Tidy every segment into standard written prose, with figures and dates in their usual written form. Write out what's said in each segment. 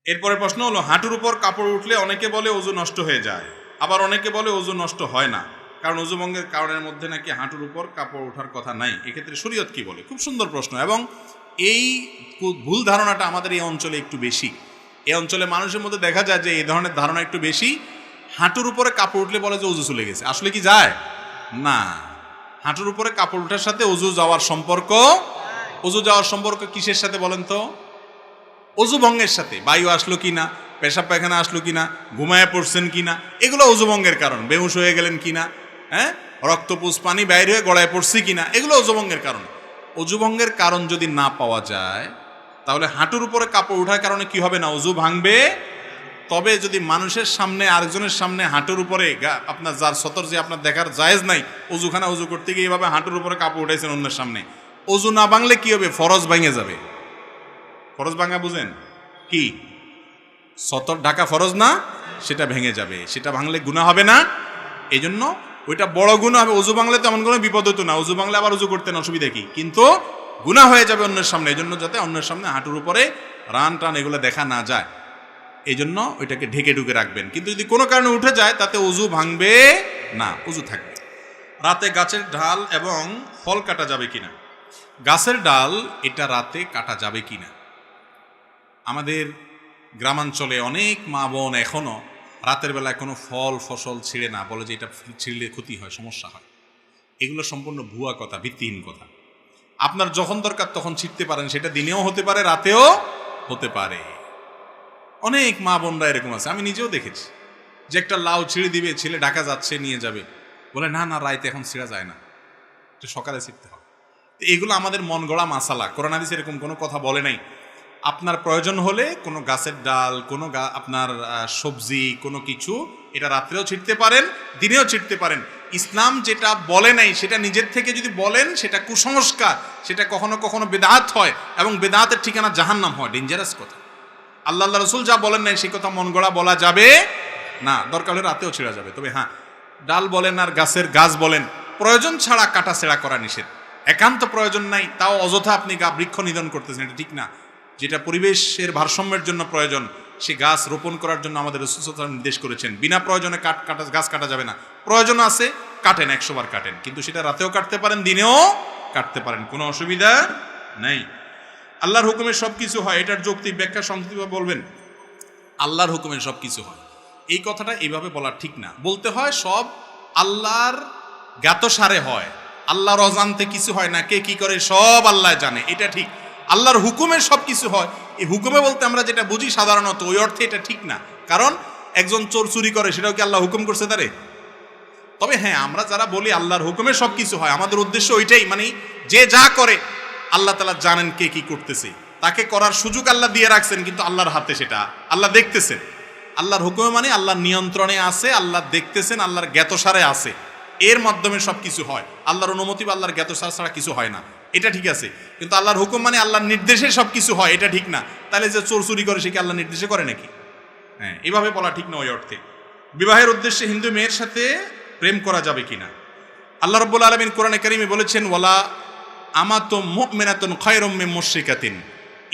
এরপরে প্রশ্ন হলো, হাঁটুর উপর কাপড় উঠলে অনেকে বলে ওযু নষ্ট হয়ে যায়, আবার অনেকে বলে ওযু নষ্ট হয় না, কারণ ওযু ভঙ্গের কারণের মধ্যে নাকি হাঁটুর উপর কাপড় ওঠার কথা নাই। এক্ষেত্রে শরীয়ত কি বলে? খুব সুন্দর প্রশ্ন, এবং এই ভুল ধারণাটা আমাদের এই অঞ্চলে একটু বেশি। এই অঞ্চলে মানুষের মধ্যে দেখা যায় যে এই ধরনের ধারণা একটু বেশি। হাঁটুর উপরে কাপড় উঠলে বলে যে ওযু চলে গেছে। আসলে কি যায় না। হাঁটুর উপরে কাপড় ওঠার সাথে ওযু যাওয়ার সম্পর্ক, ওযু যাওয়ার সম্পর্ক কিসের সাথে বলেন তো? ওযু ভঙ্গের সাথে। বায়ু আসলো কিনা, পেশাব পায়খানা আসলো কিনা, ঘুমায় পড়ছেন কিনা, এগুলো ওযু ভঙ্গের কারণ। বেহুশ হয়ে গেলেন কিনা, হ্যাঁ, রক্তপুষ পানি বাইরে হয়ে গড়ায় পড়ছি কিনা, এগুলো ওযু ভঙ্গের কারণ। ওযু ভঙ্গের কারণ যদি না পাওয়া যায়, তাহলে হাঁটুর উপরে কাপড় ওঠার কারণে কি হবে না, ওযু ভাঙবে। তবে যদি মানুষের সামনে, আরেকজনের সামনে হাঁটুর উপরে আপনার যার সতর যে আপনার দেখার জায়েজ নাই, ওযুখানা ওযু করতে গিয়ে এইভাবে হাঁটুর উপরে কাপড় উঠাইছেন অন্যের সামনে, ওযু না ভাঙলে কি হবে? ফরজ ভাঙে যাবে। ফরজ ভাঙা বুঝেন কি? সতর ঢাকা ফরজ না, সেটা ভেঙে যাবে। সেটা ভাঙলে গুনাহ হবে না। এই জন্য ওইটা বড় গুনাহ হবে। ওযু ভাঙলে তেমন কোনো বিপদ হতো না। ওযু ভাঙলে আবার ওযু করতেন, অসুবিধা কি? কিন্তু গুনাহ হয়ে যাবে অন্যের সামনে। এই জন্য যাতে অন্যের সামনে হাঁটুর উপরে রান টান এগুলো দেখা না যায়, এই জন্য ওইটাকে ঢেকে ঢুকে রাখবেন। কিন্তু যদি কোনো কারণে উঠে যায়, তাতে ওযু ভাঙবে না, ওযু থাকবে। রাতে গাছের ডাল এবং ফল কাটা যাবে কিনা? গাছের ডাল এটা রাতে কাটা যাবে কিনা? আমাদের গ্রামাঞ্চলে অনেক মা বোন এখনো রাতের বেলায় কোনো ফল ফসল ছিঁড়ে না, বলে যে এটা ছিঁড়লে ক্ষতি হয়, সমস্যা হয়। এগুলো সম্পূর্ণ ভুয়া কথা, ভিত্তিহীন কথা। আপনার যখন দরকার তখন ছিঁড়তে পারেন, সেটা দিনেও হতে পারে, রাতেও হতে পারে। অনেক মা বোনরা এরকম আছে, আমি নিজেও দেখেছি, যে একটা লাউ ছিঁড়ে দিবে, ছেলে ঢাকা যাচ্ছে নিয়ে যাবে, বলে না না রাইতে এখন ছিঁড়া যায় না, এটা সকালে ছিঁড়তে হবে। এগুলো আমাদের মন গড়া মাসালা। কোরআন হাদিসে এরকম কোনো কথা বলে নাই। আপনার প্রয়োজন হলে কোনো গাছের ডাল, কোনো আপনার সবজি, কোনো কিছু এটা রাত্রেও ছিঁড়তে পারেন, দিনেও ছিঁড়তে পারেন। ইসলাম যেটা বলে নাই সেটা নিজের থেকে যদি বলেন, সেটা কুসংস্কার, সেটা কখনো কখনো বেদাত হয়, এবং বেদাতের ঠিকানা জাহান্নাম হয়। ডেঞ্জারাস কথা। আল্লাহ রসুল যা বলেন নাই সেই কথা মন গড়া বলা যাবে না। দরকার হলে রাতেও ছিঁড়া যাবে। তবে হ্যাঁ, ডাল বলেন আর গাছের গাছ বলেন, প্রয়োজন ছাড়া কাটা ছেঁড়া করা নিষেধ। একান্ত প্রয়োজন নাই, তাও অযথা আপনি বৃক্ষ নিধন করতেছেন, এটা ঠিক না। যেটা পরিবেশের ভারসাম্যের জন্য প্রয়োজন, সে গাছ রোপণ করার জন্য আমাদের রাসূল সাল্লাল্লাহু আলাইহি ওয়াসাল্লাম নির্দেশ করেছেন। বিনা প্রয়োজনে গাছ কাটা যাবে না। প্রয়োজন আছে, কাটেন, 100 বার কাটেন, কিন্তু সেটা রাতেও কাটতে পারেন, দিনেও কাটতে পারেন, কোনো অসুবিধা নাই। আল্লাহর হুকুমে সব কিছু হয়, এটার যৌক্তিক ব্যাখ্যা সংক্ষিপ্তভাবে বলবেন। আল্লাহর হুকুমে সব কিছু হয়, এই কথাটা এইভাবে বলা ঠিক না। বলতে হয় সব আল্লাহর জ্ঞাতসারে হয়, আল্লাহর অজান্তে কিছু হয় না। কে কি করে সব আল্লাহ জানে, এটা ঠিক। আল্লাহর হুকুমে সব কিছু হয়, এই হুকুমে বলতে আমরা যেটা বুঝি সাধারণত, ওই অর্থে এটা ঠিক না। কারণ একজন চোর চুরি করে, সেটাও কি আল্লাহ হুকুম করছে তারে? তবে হ্যাঁ, আমরা যারা বলি আল্লাহর হুকুমে সব কিছু হয়, আমাদের উদ্দেশ্য ওইটাই, মানে যে যা করে আল্লাহ তাআলা জানেন কে কি করতেছে, তাকে করার সুযোগ আল্লাহ দিয়ে রাখছেন, কিন্তু আল্লাহর হাতে সেটা আল্লাহ দেখতেছেন। আল্লাহর হুকুমে মানে আল্লাহর নিয়ন্ত্রণে আছে, আল্লাহ দেখতেছেন, আল্লাহর জ্ঞাতসারে আছে, এর মাধ্যমে সব কিছু হয়। আল্লাহর অনুমতি বা আল্লাহর জ্ঞাতসার ছাড়া কিছু হয় না, এটা ঠিক আছে। কিন্তু আল্লাহর হুকুম মানে আল্লাহর নির্দেশে সব কিছু হয়, এটা ঠিক না। তাহলে যে চোর চুরি করে, সে কি আল্লাহর নির্দেশে করে নাকি? হ্যাঁ, এভাবে বলা ঠিক না ওই অর্থে। বিবাহের উদ্দেশ্যে হিন্দু মেয়ের সাথে প্রেম করা যাবে কিনা? আল্লাহ রাব্বুল আলামিন কোরআনে কারীমে বলেছেন, ওয়ালা আমাতুম মুমিনাতুন খায়রুম মিন মুশরিকাতিন।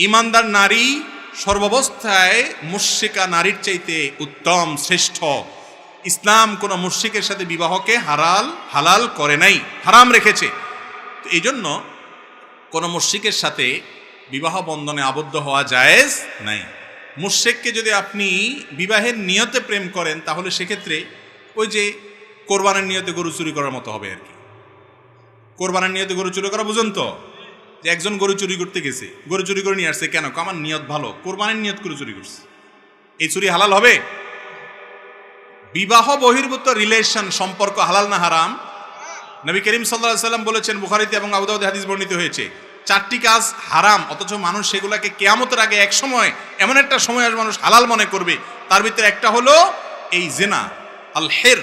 ঈমানদার নারী সর্বাবস্থায় মুশরিকা নারীর চাইতে উত্তম, শ্রেষ্ঠ। ইসলাম কোনো মুশরিকের সাথে বিবাহকে হালাল করে নাই, হারাম রেখেছে। তো এই জন্য কোনো মুশরিকের সাথে বিবাহ বন্ধনে আবদ্ধ হওয়া জায়েজ নাই। মুশরিককে যদি আপনি বিবাহের নিয়তে প্রেম করেন, তাহলে সেক্ষেত্রে ওই যে কোরবানের নিয়তে গরু চুরি করার মতো হবে আর কি। কোরবানের নিয়তে গরু চুরি করা বুঝুন তো, যে একজন গরু চুরি করতে গেছে, গরু চুরি করে নিয়ে আসছে, কেন? আমার নিয়ত ভালো, কোরবানের নিয়ত করে চুরি করছে, এই চুরি হালাল হবে? বিবাহ বহির্ভূত রিলেশন, সম্পর্ক হালাল না হারাম? নবী করিম সাল্লাল্লাহু আলাইহি ওয়াসাল্লাম বলেছেন, বুখারীতে এবং আবু দাউদে হাদিস বর্ণিত হয়েছে, 4টি কাজ হারাম, অথচ মানুষ সেগুলোকে কিয়ামতের আগে এক সময়, এমন একটা সময় আসবে মানুষ হালাল মনে করবে। তার ভিতরে একটা হলো এই জিনা, আল হের,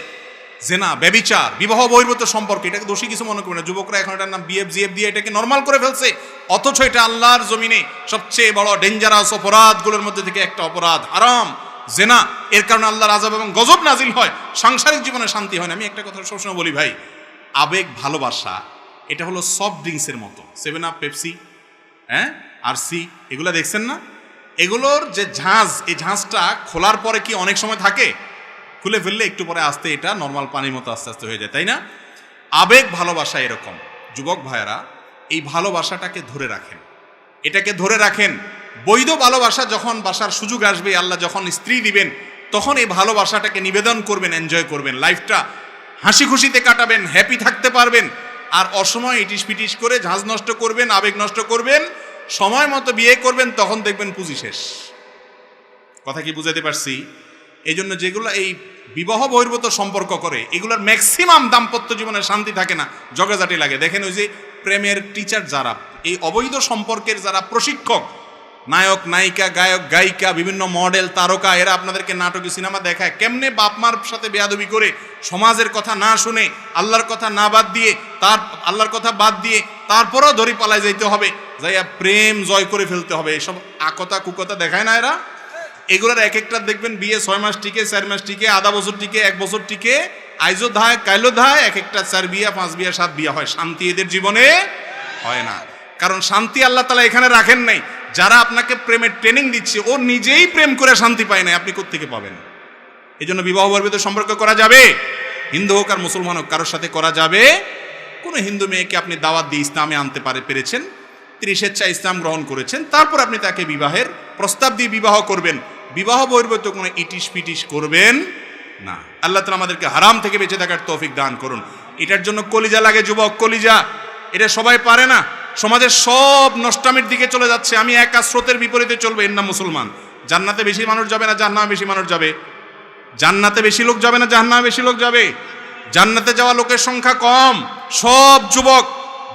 জেনা, ব্যভিচার, বিবাহ বহির্ভূত সম্পর্ক। এটাকে দোষী কিছু মনে করবে না। যুবকরা এখন এটার নাম বিএফ জিএফ দিয়ে এটাকে নর্মাল করে ফেলছে, অথচ এটা আল্লাহর জমিনে সবচেয়ে বড় ডেঞ্জারাস অপরাধগুলোর মধ্যে থেকে একটা অপরাধ, হারাম, জেনা। এর কারণে আল্লাহর আযাব এবং গজব নাজিল হয়, সাংসারিক জীবনে শান্তি হয় না। আমি একটা কথা সবসময় বলি ভাই, আবেগ ভালোবাসা এটা হলো সফট ড্রিঙ্কসের মতো। 7 আপ, পেপসি, হ্যাঁ, আর সি, এগুলা দেখছেন না? এগুলোর যে ঝাঁজ, এই ঝাঁজটা খোলার পরে কি অনেক সময় থাকে? খুলে ফেললে একটু পরে আস্তে এটা নর্মাল পানির মতো আস্তে আস্তে হয়ে যায়, তাই না? আবেগ ভালোবাসা এরকম। যুবক ভাইয়েরা, এই ভালোবাসাটাকে ধরে রাখেন, এটাকে ধরে রাখেন। বৈধ ভালোবাসা যখন বাসার সুযোগ আসবে, আল্লাহ যখন স্ত্রী দিবেন, তখন এই ভালোবাসাটাকে নিবেদন করবেন, এনজয় করবেন, লাইফটা হাসি খুশিতে কাটাবেন, হ্যাপি থাকতে পারবেন। আর অসময় ইটিস পিটিস করে ঝাঁজ নষ্ট করবেন, আবেগ নষ্ট করবেন, সময় মতো বিয়ে করবেন, তখন দেখবেন পুঁজি শেষ। কথা কি বুঝাতে পারছি? এই জন্য যেগুলো এই বিবাহ বহির্ভূত সম্পর্ক করে, এগুলোর ম্যাক্সিমাম দাম্পত্য জীবনে শান্তি থাকে না, ঝগড়াঝাটি লাগে। দেখেন ওই যে প্রেমের টিচার যারা, এই অবৈধ সম্পর্কের যারা প্রশিক্ষক, নায়ক নায়িকা, গায়ক গায়িকা, বিভিন্ন মডেল তারকা, এরা আপনাদেরকে নাটকী সিনেমা দেখায় কেমনে বাপ মার সাথে বেয়াদবি করে, সমাজের কথা না শুনে, আল্লাহর কথা না বাদ দিয়ে, আল্লাহর কথা বাদ দিয়ে তারপরও ধরি পালায় যাইতে হবে, যাইয়া প্রেম জয় করে ফেলতে হবে, এসব আকতা কুকতা দেখায় না এরা। এগুলোর এক একটা দেখবেন বিয়ে 6 মাস টিকে, 4 মাস টিকে, আধা বছর টিকে, 1 বছর টিকে, আইজো ধায় কাইলো ধায়, এক একটা 4 বিয়া 5 বিয়া 7 বিয়া হয়। শান্তি এদের জীবনে হয় না, কারণ শান্তি আল্লাহ তাআলা এখানে রাখেন নাই। যারা আপনাকে প্রেমের ট্রেনিং দিচ্ছে, ও নিজেই প্রেম করে শান্তি পায় না, আপনি কোত্থেকে পাবেন? এই জন্য বিবাহ বহির্ভূত সম্পর্ক করা যাবে, হিন্দু হোক আর মুসলমান হোক, কারোর সাথে করা যাবে। কোনো হিন্দু মেয়েকে আপনি দাওয়াত দিয়ে ইসলামে আনতে পেরেছেন, তিনি স্বেচ্ছায় ইসলাম গ্রহণ করেছেন, তারপর আপনি তাকে বিবাহের প্রস্তাব দিয়ে বিবাহ করবেন। বিবাহ বহির্ভূত কোনো ইটিস পিটিস করবেন না। আল্লাহ তাআলা আমাদেরকে হারাম থেকে বেঁচে থাকার তৌফিক দান করুন। এটার জন্য কলিজা লাগে যুবক, কলিজা। এটা সবাই পারে না। সমাজের সব নষ্টামির দিকে চলে যাচ্ছে। আমি একা স্রোতের বিপরীতে চলবে, এর নাম মুসলমান। জান্নাতে বেশি মানুষ যাবে না জাহান্নামে বেশি মানুষ যাবে? জান্নাতে বেশি লোক যাবে না জাহান্নামে বেশি লোক যাবে? জান্নাতে যাওয়া লোকের সংখ্যা কম। সব যুবক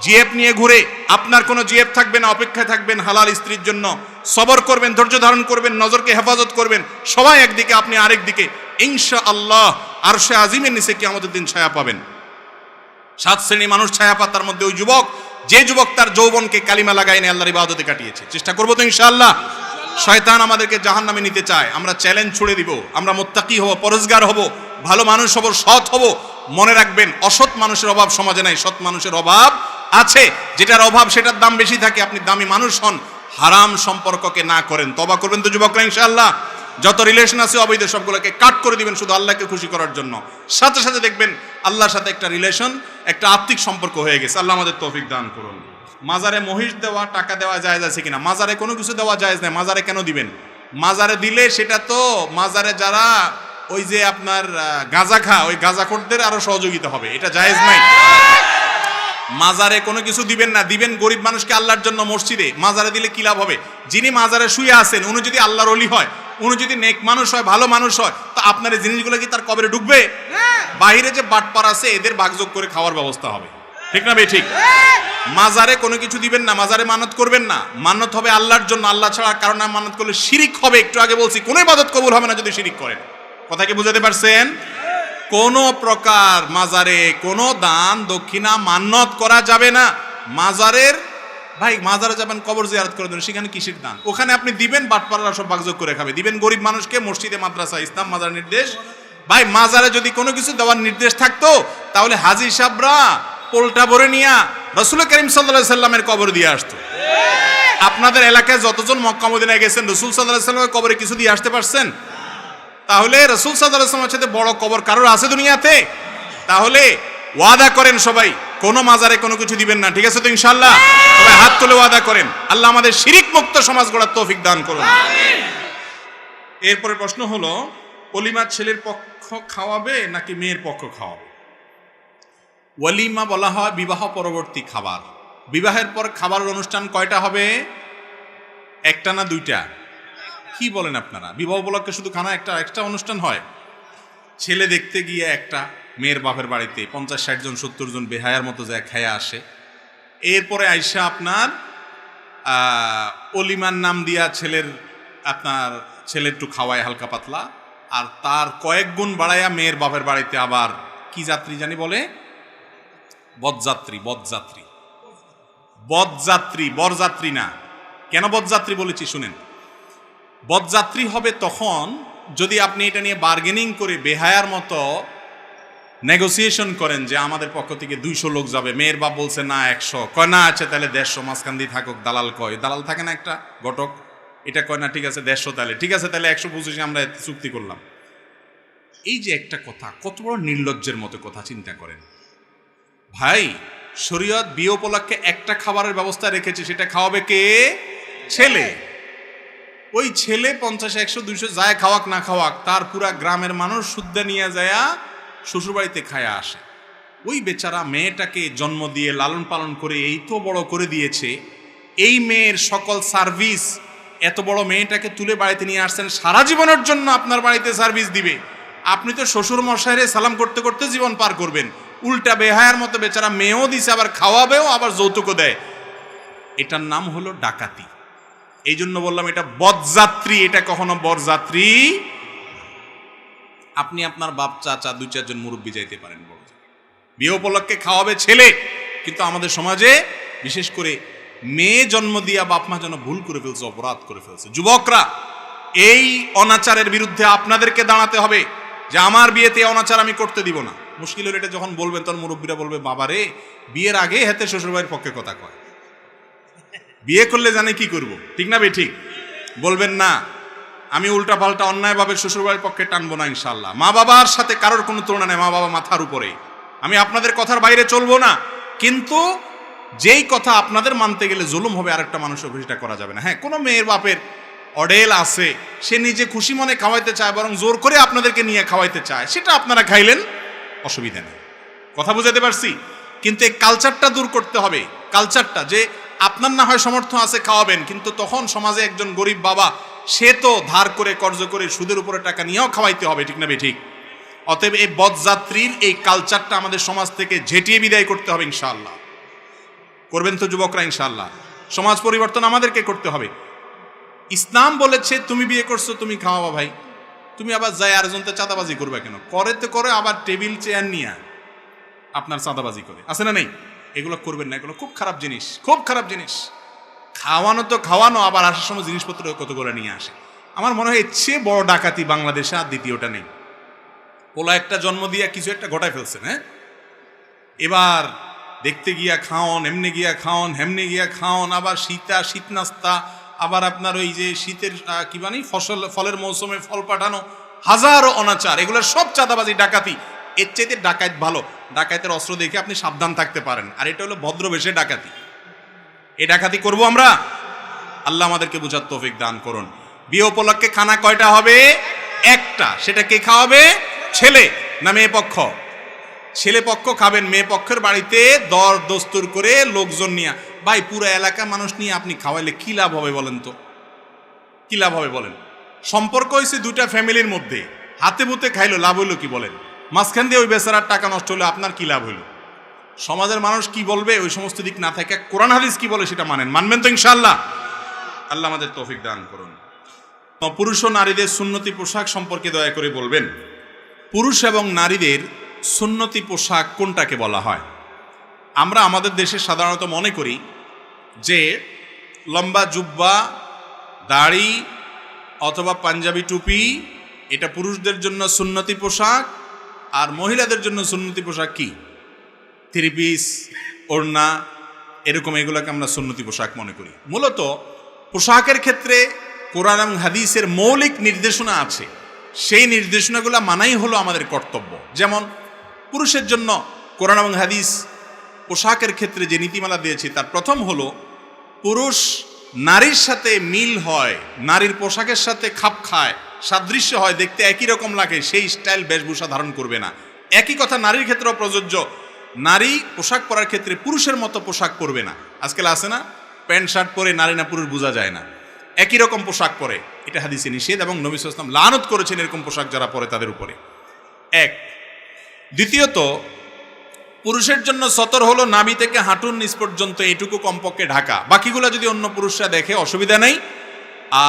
জিএফ নিয়ে ঘুরে, আপনার কোনো জিএফ থাকবে না, অপেক্ষায় থাকবেন হালাল স্ত্রীর জন্য। সবর করবেন, ধৈর্য ধারণ করবেন, নজরকে হেফাজত করবেন, সবাই একদিকে, আপনি আরেক দিকে। ইনশাআল্লাহ আরশে আজিমের নিচে কিয়ামতের দিন ছায়া পাবেন। 7 শ্রেণী মানুষ ছায়া পায়, তার মধ্যে ওই যুবক, যে যুবক তার যৌবনকে কালিমা লাগায় নিয়ে আল্লাহর ইবাদতে কাটিয়েছে। চেষ্টা করবো তো ইনশাআল্লাহ। শয়তান আমাদেরকে জাহান্নামে নিতে চায়, আমরা চ্যালেঞ্জ ছুড়ে দিব। আমরা মুত্তাকি হব, পরেজগার হব, ভালো মানুষ হব, সৎ হব। মনে রাখবেন, অসৎ মানুষের অভাব সমাজে নাই, সৎ মানুষের অভাব আছে। যেটার অভাব সেটার দাম বেশি থাকে। আপনি দামি মানুষ হন, হারাম সম্পর্ককে না করেন। তওবা করবেন তো যুবকরা ইনশাআল্লাহ। যত রিলেশন আছে অবৈধ সবগুলোকে কাট করে দিবেন শুধু আল্লাহকে খুশি করার জন্য। সাথে সাথে দেখবেন আল্লাহর সাথে একটা রিলেশন, একটা আত্মিক সম্পর্ক হয়ে গেছে। আল্লাহ আমাদের তৌফিক দান করুন। মাজারে মহিষ দেওয়া, টাকা দেওয়া জায়েজ আছে কিনা? মাজারে কোনো কিছু দেওয়া জায়েজ নাই। মাজারে কেন দিবেন? মাজারে দিলে সেটা তো মাজারে যারা ওই যে আপনার গাঁজা খা, ওই গাঁজাখোরদের আরো সহযোগিতা হবে, এটা জায়েজ নাই। মাজারে কোনো কিছু দিবেন না, দিবেন গরিব মানুষকে আল্লাহর জন্য মসজিদে। মাজারে দিলে কি লাভ হবে? যিনি মাজারে শুয়ে আছেন উনি যদি আল্লাহর ওলি হয়, উনি যদি নেক মানুষ হয়, ভালো মানুষ হয়, তো আপনার এই জিনিসগুলো কি তার কবরে ঢুকবে? বাইরে যে বাটপার আছে এদের ভাগযোগ করে খাওয়ার ব্যবস্থা হবে, ঠিক না ভাই? ঠিক। মাজারে কোনো কিছু দিবেন না, মাজারে মানত করবেন না। মানত হবে আল্লাহর জন্য, আল্লাহ ছাড়া কারণ মানত করলে শিরিক হবে। একটু আগে বলছি কোনো ইবাদত কবুল হবে না যদি শিরিক করেন। কথা কি বুঝাতে পারছেন? কোন প্রকার মাজারে কোনো দান দক্ষিণা মান্নত করা যাবে না। মাজারের ভাই, মাজারে যাবেন কবর জিয়ারত করে দেবেন, সেখানে কিসের দান? ওখানে আপনি দিবেন, বাটপাড়ারা সব ভাগযোগ করে খাবে। দিবেন গরিব মানুষকে, মসজিদে, মাদ্রাসা, ইসলাম মাজার নির্দেশ। ভাই মাজারে যদি কোনো কিছু দেওয়ার নির্দেশ থাকতো তাহলে হাজী সাহেবরা পোলটা ভরে নিয়া রাসূল করিম সাল্লাল্লাহু আলাইহি সাল্লামের কবর দিয়ে আসতো। আপনাদের এলাকায় যতজন মক্কা মদিনায় গেছেন রাসূল সাল্লাল্লাহু আলাইহি সাল্লামের কবরে কিছু দিয়ে আসতে পারছেন? তাহলে রাসূল সাল্লাল্লাহু আলাইহি ওয়াসাল্লামের সাথে বড় কবর কারোর আছে দুনিয়াতে? তাহলে ওয়াদা করেন সবাই, কোনো মাজারে কোনো কিছু দিবেন না, ঠিক আছে তো ইনশাআল্লাহ? সবাই হাত তুলে ওয়াদা করেন। আল্লাহ আমাদের শিরিক মুক্ত সমাজ গড়ার তৌফিক দান করুন। আমিন। এরপরে প্রশ্ন হলো, ওলিমা ছেলের পক্ষ খাওয়াবে নাকি মেয়ের পক্ষ খাওয়াবে? ওলিমা বলা হয় বিবাহ পরবর্তী খাবার। বিবাহের পর খাবারের অনুষ্ঠান কয়টা হবে? একটা না দুইটা? কি বলেন আপনারা? বিবাহ উপলক্ষে শুধু খানা একটা এক্সট্রা অনুষ্ঠান হয়? ছেলে দেখতে গিয়ে একটা, মেয়ের বাপের বাড়িতে 50-60 জন 70 জন বেহায়ার মতো যায় খায়া আসে। এরপরে আইসা আপনার অলিমার নাম দিয়া আপনার ছেলে একটু খাওয়ায় হালকা পাতলা, আর তার কয়েক গুণ বাড়াইয়া মেয়ের বাপের বাড়িতে আবার কি যাত্রী জানি বলে, বরযাত্রী। বরযাত্রী না। কেন বরযাত্রী বলেছি শুনেন। বরযাত্রী হবে তখন যদি আপনি এটা নিয়ে বার্গেনিং করে বেহায়ার মতো নেগোসিয়েশন করেন যে আমাদের পক্ষ থেকে 200 লোক যাবে, মেয়ের বাপ বলছে না 100, কয় না আচ্ছা তাহলে 150, মাঝখান দিয়ে থাকুক, দালাল কয়, দালাল থাকে না একটা ঘটক, এটা কয় না ঠিক আছে 150, তাহলে ঠিক আছে, তাহলে 125 আমরা চুক্তি করলাম। এই যে একটা কথা, কত বড় নির্লজ্জের মতো কথা, চিন্তা করেন ভাই। শরীয়ত বিয়ে উপলক্ষে একটা খাবারের ব্যবস্থা রেখেছে, সেটা খাওয়াবে কে? ছেলে। ওই ছেলে 50, 100, 200 যায় খাওয়াক না খাওয়াক, তার পুরা গ্রামের মানুষ শুদ্ধা নিয়ে যায় শ্বশুরবাড়িতে খায়া আসে। ওই বেচারা মেয়েটাকে জন্ম দিয়ে লালন পালন করে এই তো বড় করে দিয়েছে, এই মেয়ের সকল সার্ভিস, এত বড় মেয়েটাকে তুলে বাড়িতে নিয়ে আসছেন, সারা জীবনের জন্য আপনার বাড়িতে সার্ভিস দিবে। আপনি তো শ্বশুর মশাইরে সালাম করতে করতে জীবন পার করবেন, উল্টা বেহায়ার মতো বেচারা মেয়েও দিছে, আবার খাওয়াবেও, আবার যৌতুকও দেয়। এটার নাম হলো ডাকাতি। এই জন্য বললাম এটা বরযাত্রী, এটা কখনো বরযাত্রী। আপনি আপনার বাপ, চাচা, 2-4 জন মুরব্বী যাইতে পারেন বড়, বিয়ে উপলক্ষে খাওয়াবে ছেলে, কিন্তু আমাদের সমাজে বিশেষ করে মেয়ে জন্ম দিয়া বাপ মা যেন ভুল করে ফেলছে, অপরাধ করে ফেলছে। যুবকরা, এই অনাচারের বিরুদ্ধে আপনাদেরকে দাঁড়াতে হবে যে আমার বিয়েতে অনাচার আমি করতে দিব না। মুশকিল হলে এটা যখন বলবেন তখন মুরব্বীরা বলবে, বাবা রে, বিয়ের আগে হাতে শ্বশুরবাড়ির পক্ষে কথা কয়, বিয়ে করলে জানে কি করব, ঠিক না? ঠিক বলবেন না। আমি উল্টা পাল্টা অন্যায়ভাবে শ্বশুরবাড়ির পক্ষে টানবো না ইনশাল্লাহ। মা বাবার সাথে কারোর কোনো তুলনা নেই, মা বাবা মাথার উপরে। আমি আপনাদের কথার বাইরে চলবো না, কিন্তু যেই কথা আপনাদের মানতে গেলে জুলুম হবে আরেকটা মানুষের, সেটা করা যাবে না। হ্যাঁ, কোনো মেয়ের বাপের অডেল আছে, সে নিজে খুশি মনে খাওয়াইতে চায়, বরং জোর করে আপনাদেরকে নিয়ে খাওয়াইতে চায়, সেটা আপনারা খাইলেন, অসুবিধা নেই। কথা বুঝাতে পারছি? কিন্তু এই কালচারটা দূর করতে হবে। কালচারটা যে আপনার না হয় সামর্থ্য আছে খাওয়াবেন, কিন্তু তখন সমাজে একজন গরিব বাবা, সে তো ধার করে কর্জ করে সুদের উপরে টাকা নিয়েও খাওয়াইতে হবে, ঠিক না? ঠিক। অতএব এই বদযাত্রীর এই কালচারটা আমাদের সমাজ থেকে ঝেঁটিয়ে বিদায় করতে হবে ইনশাআল্লাহ। করবেন তো যুবকরা ইনশাআল্লাহ? সমাজ পরিবর্তন আমাদেরকে করতে হবে। ইসলাম বলেছে তুমি বিয়ে করছো, তুমি খাওয়াবা ভাই, তুমি আবার যাই আরেকজনতে চাঁদাবাজি করবে কেন? করে তো করে, আবার টেবিল চেয়ার নিয়ে আপনার চাঁদাবাজি করে, আছে না নেই? এগুলো করবেন না, এগুলো খুব খারাপ জিনিস, খুব খারাপ জিনিস। খাওয়ানো তো খাওয়ানো, আবার আসার সময় জিনিসপত্র কত করে নিয়ে আসে। আমার মনে হয় এর চেয়ে বড় ডাকাতি বাংলাদেশে আর দ্বিতীয়টা নেই। পোলা একটা জন্ম দিয়া কিছু একটা ঘটায় ফেলছেন। হ্যাঁ, এবার দেখতে গিয়া খাওন, এমনি গিয়া খাওন, হেমনি গিয়া খাওন, আবার শীত নাস্তা, আবার আপনার ওই যে শীতের কি বানি ফলের মৌসুমে ফল পাঠানো, হাজারো অনাচার, এগুলো সব চাঁদাবাজি, ডাকাতি। এর চাইতে ডাকাত ভালো। ডাকাতের অস্ত্র দেখে আপনি সাবধান থাকতে পারেন, আর এটা হলো ভদ্রবেশে ডাকাতি। এই ডাকাতি করব আমরা? আল্লাহ আমাদেরকে বুঝার তৌফিক দান করুন। বিয়ে উপলক্ষে খানা কয়টা হবে? একটা। সেটা কে খাওয়াবে? ছেলে না মেয়ে পক্ষ? ছেলে পক্ষ খাবেন, মেয়ে পক্ষের বাড়িতে দর দস্তুর করে লোকজন নিয়ে। ভাই, পুরো এলাকা মানুষ নিয়ে আপনি খাওয়াইলে কি লাভ হবে বলেন তো? কি লাভ হবে বলেন? সম্পর্ক হয়েছে দুইটা ফ্যামিলির মধ্যে, হাতে বুতে খাইলো, লাভ হইলো কি বলেন? মাঝখান দিয়ে ওই বেচারার টাকা নষ্ট হলো, আপনার কি লাভ হইলো? সমাজের মানুষ কি বলবে, ওই সমস্ত দিক না থাকে কোরআন হাদিস কি বলে সেটা মানবেন তো ইনশাআল্লাহ? আল্লাহ আমাদের তৌফিক দান করুন। পুরুষ ও নারীদের সুন্নতি পোশাক সম্পর্কে দয়া করে বলবেন, পুরুষ এবং নারীদের সুন্নতি পোশাক কোনটাকে বলা হয়? আমরা আমাদের দেশে সাধারণত মনে করি যে লম্বা জুব্বা, দাড়ি অথবা পাঞ্জাবি টুপি, এটা পুরুষদের জন্য সুন্নতি পোশাক, আর মহিলাদের জন্য সুন্নতি পোশাক কি? 3 পিস, ওড়না, এরকম, এগুলোকে আমরা সুন্নতি পোশাক মনে করি। মূলত পোশাকের ক্ষেত্রে কোরআন এবং হাদিসের মৌলিক নির্দেশনা আছে, সেই নির্দেশনাগুলো মানাই হলো আমাদের কর্তব্য। যেমন পুরুষের জন্য কোরআন এবং হাদিস পোশাকের ক্ষেত্রে যে নীতিমালা দিয়েছে, তার প্রথম হলো পুরুষ নারীর সাথে মিল হয়, নারীর পোশাকের সাথে খাপ খায়, সাদৃশ্য হয়, দেখতে একই রকম লাগে, সেই স্টাইল বেশভূষা ধারণ করবে না। একই কথা নারীর ক্ষেত্রেও প্রযোজ্য। নারী পোশাক পরার ক্ষেত্রে পুরুষের মতো পোশাক পরবে না। আজকাল আছে না, প্যান্ট শার্ট পরে নারী না পুরুষ বোঝা যায় না, একই রকম পোশাক পরে, এটা হাদিসে নিষেধ, এবং নবী সাল্লাল্লাহু আলাইহি ওয়াসাল্লাম লানত করেছেন এরকম পোশাক যারা পরে তাদের উপরে। এক। দ্বিতীয়ত, পুরুষের জন্য সতর হলো নাভি থেকে হাঁটুর নিচ পর্যন্ত এইটুকু কমপক্ষে ঢাকা, বাকিগুলো যদি অন্য পুরুষরা দেখে অসুবিধা নেই।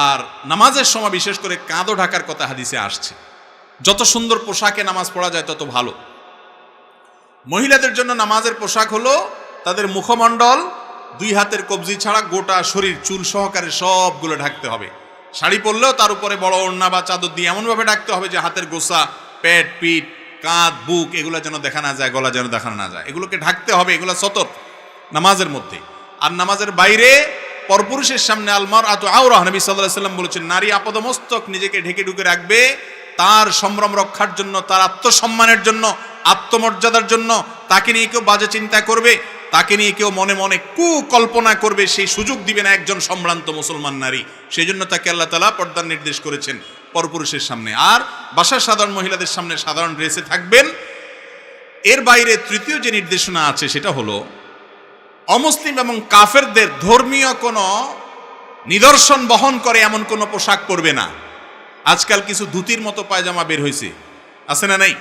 আর নামাজের সময় বিশেষ করে কাঁধও ঢাকার কথা হাদিসে আসছে। যত সুন্দর পোশাকে নামাজ পড়া যায় তত ভালো। মহিলাদের জন্য নামাজের পোশাক হলো তাদের মুখমণ্ডল, 2 হাতের কবজি ছাড়া গোটা শরীর চুল সহকারে সবগুলো ঢাকতে হবে। শাড়ি পরলেও তার উপরে বড় ওড়না বা চাদর দিয়ে এমনভাবে ঢাকতে হবে যে হাতের গোছা, পেট, পিঠ, কাঁধ, বুক এগুলো যেন দেখা না যায়, গলা যেন দেখা না যায়, এগুলোকে ঢাকতে হবে। এগুলো সতর নামাজের মধ্যে। আর নামাজের বাইরে পরপুরুষের সামনে আলমার আতু আওরাহ, নবী সাল্লাল্লাহু আলাইহি ওয়াসাল্লাম বলেছেন নারী আপাদমস্তক নিজেকে ঢেকে ঢুকে রাখবে তার সম্ভ্রম রক্ষার জন্য, তার আত্মসম্মানের জন্য, আত্মমর্যাদার জন্য। তাকে নিয়ে কেউ বাজে চিন্তা করবে, তাকে নিয়ে কেউ মনে মনে কুকল্পনা করবে, সেই সুযোগ দিবে না একজন সম্ভ্রান্ত মুসলমান নারী। সেই জন্য তাকে আল্লাহ তাআলা পর্দার নির্দেশ করেছেন পরপুরুষের সামনে। আর বাসার সাধারণ মহিলাদের সামনে সাধারণ ড্রেসে থাকবেন। এর বাইরে তৃতীয় যে নির্দেশনা আছে সেটা হলো অমুসলিম এবং কাফেরদের ধর্মীয় কোনো নিদর্শন বহন করে এমন কোনো পোশাক পরবে না। আজকাল কিছু ধুতির মতো পায়জামা বের হয়েছে, আছে না নাই?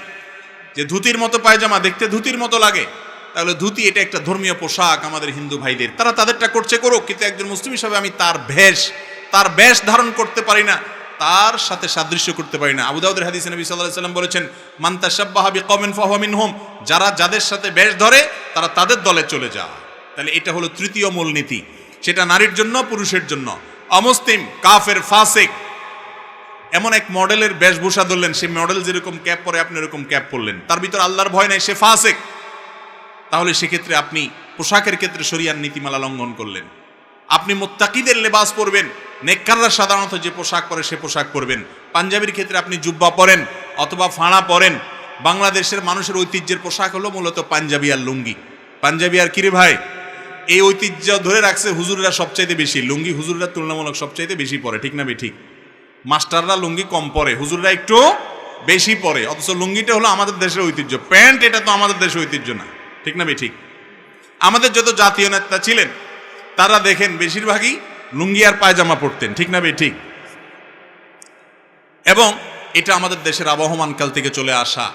যে ধুতির মতো পায়জামা, দেখতে ধুতির মতো লাগে, তাহলে ধুতি এটা একটা ধর্মীয় পোশাক আমাদের হিন্দু ভাইদের। তারা তাদেরটা করছে করুক, কিন্তু একজন মুসলিম হিসাবে আমি তার বেশ ধারণ করতে পারি না, তার সাথে সাদৃশ্য করতে পারি না। আবু দাউদের হাদিসে নবী সাল্লাল্লাহু আলাইহি ওয়াসাল্লাম বলেছেন মান তাশাব্বাহা বিকওমিন ফাহুয়া মিনহুম, যারা যাদের সাথে বেশ ধরে তারা তাদের দলে চলে যায়। তাহলে এটা হলো তৃতীয় মূলনীতি, সেটা নারীর জন্য, পুরুষের জন্য। অমুসলিম, কাফের, ফাসিক এমন এক মডেলের বেশভূষা ধরলেন, সে মডেল যেরকম ক্যাপ পরে আপনি এরকম ক্যাপ পরলেন, তার ভিতর আল্লাহর ভয় নাই, সে ফাসিক। তাহলে সেক্ষেত্রে আপনি পোশাকের ক্ষেত্রে শরিয়ার নীতিমালা লঙ্ঘন করলেন। আপনি মুত্তাকিদের লেবাস পরবেন, নেককাররা সাধারণত যে পোশাক পরে সে পোশাক পরবেন। পাঞ্জাবির ক্ষেত্রে আপনি জুব্বা পরেন অথবা ফাঁড়া পরেন। বাংলাদেশের মানুষের ঐতিহ্যের পোশাক হলো মূলত পাঞ্জাবি আর লুঙ্গি। পাঞ্জাবি আর কিরে ভাই, এই ঐতিহ্য ধরে রাখছে হুজুররা সবচাইতে বেশি। লুঙ্গি হুজুররা তুলনামূলক সবচাইতে বেশি পরে, ঠিক না ঠিক? মাস্টাররা লুঙ্গি কম পরে, হুজুররা একটু বেশি পরে। অথচ লুঙ্গিটা হলো আমাদের দেশের ঐতিহ্য, প্যান্ট এটা তো আমাদের দেশের ঐতিহ্য না, ঠিক না ঠিক? আমাদের যত জাতীয় নেতা ছিলেন তারা দেখেন বেশিরভাগই লুঙ্গি আর পায়জামা পরতেন, ঠিক না ঠিক? এবং এটা আমাদের দেশের আবহমান কাল থেকে চলে আসা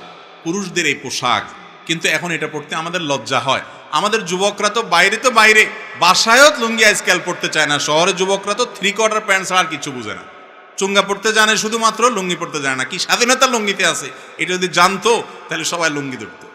পুরুষদের এই পোশাক, কিন্তু এখন এটা পড়তে আমাদের লজ্জা হয়। আমাদের যুবকরা তো বাইরে বাসায়ও লুঙ্গি আজকাল পড়তে চায় না। শহরের যুবকরা তো 3/4 প্যান্ট ছাড়া আর কিছু বুঝে না, চুঙ্গা পড়তে জানে শুধুমাত্র, লুঙ্গি পড়তে জানে না। কি স্বাধীনতা লুঙ্গিতে আছে, এটা যদি জানতো তাহলে সবাই লুঙ্গি ধরতো।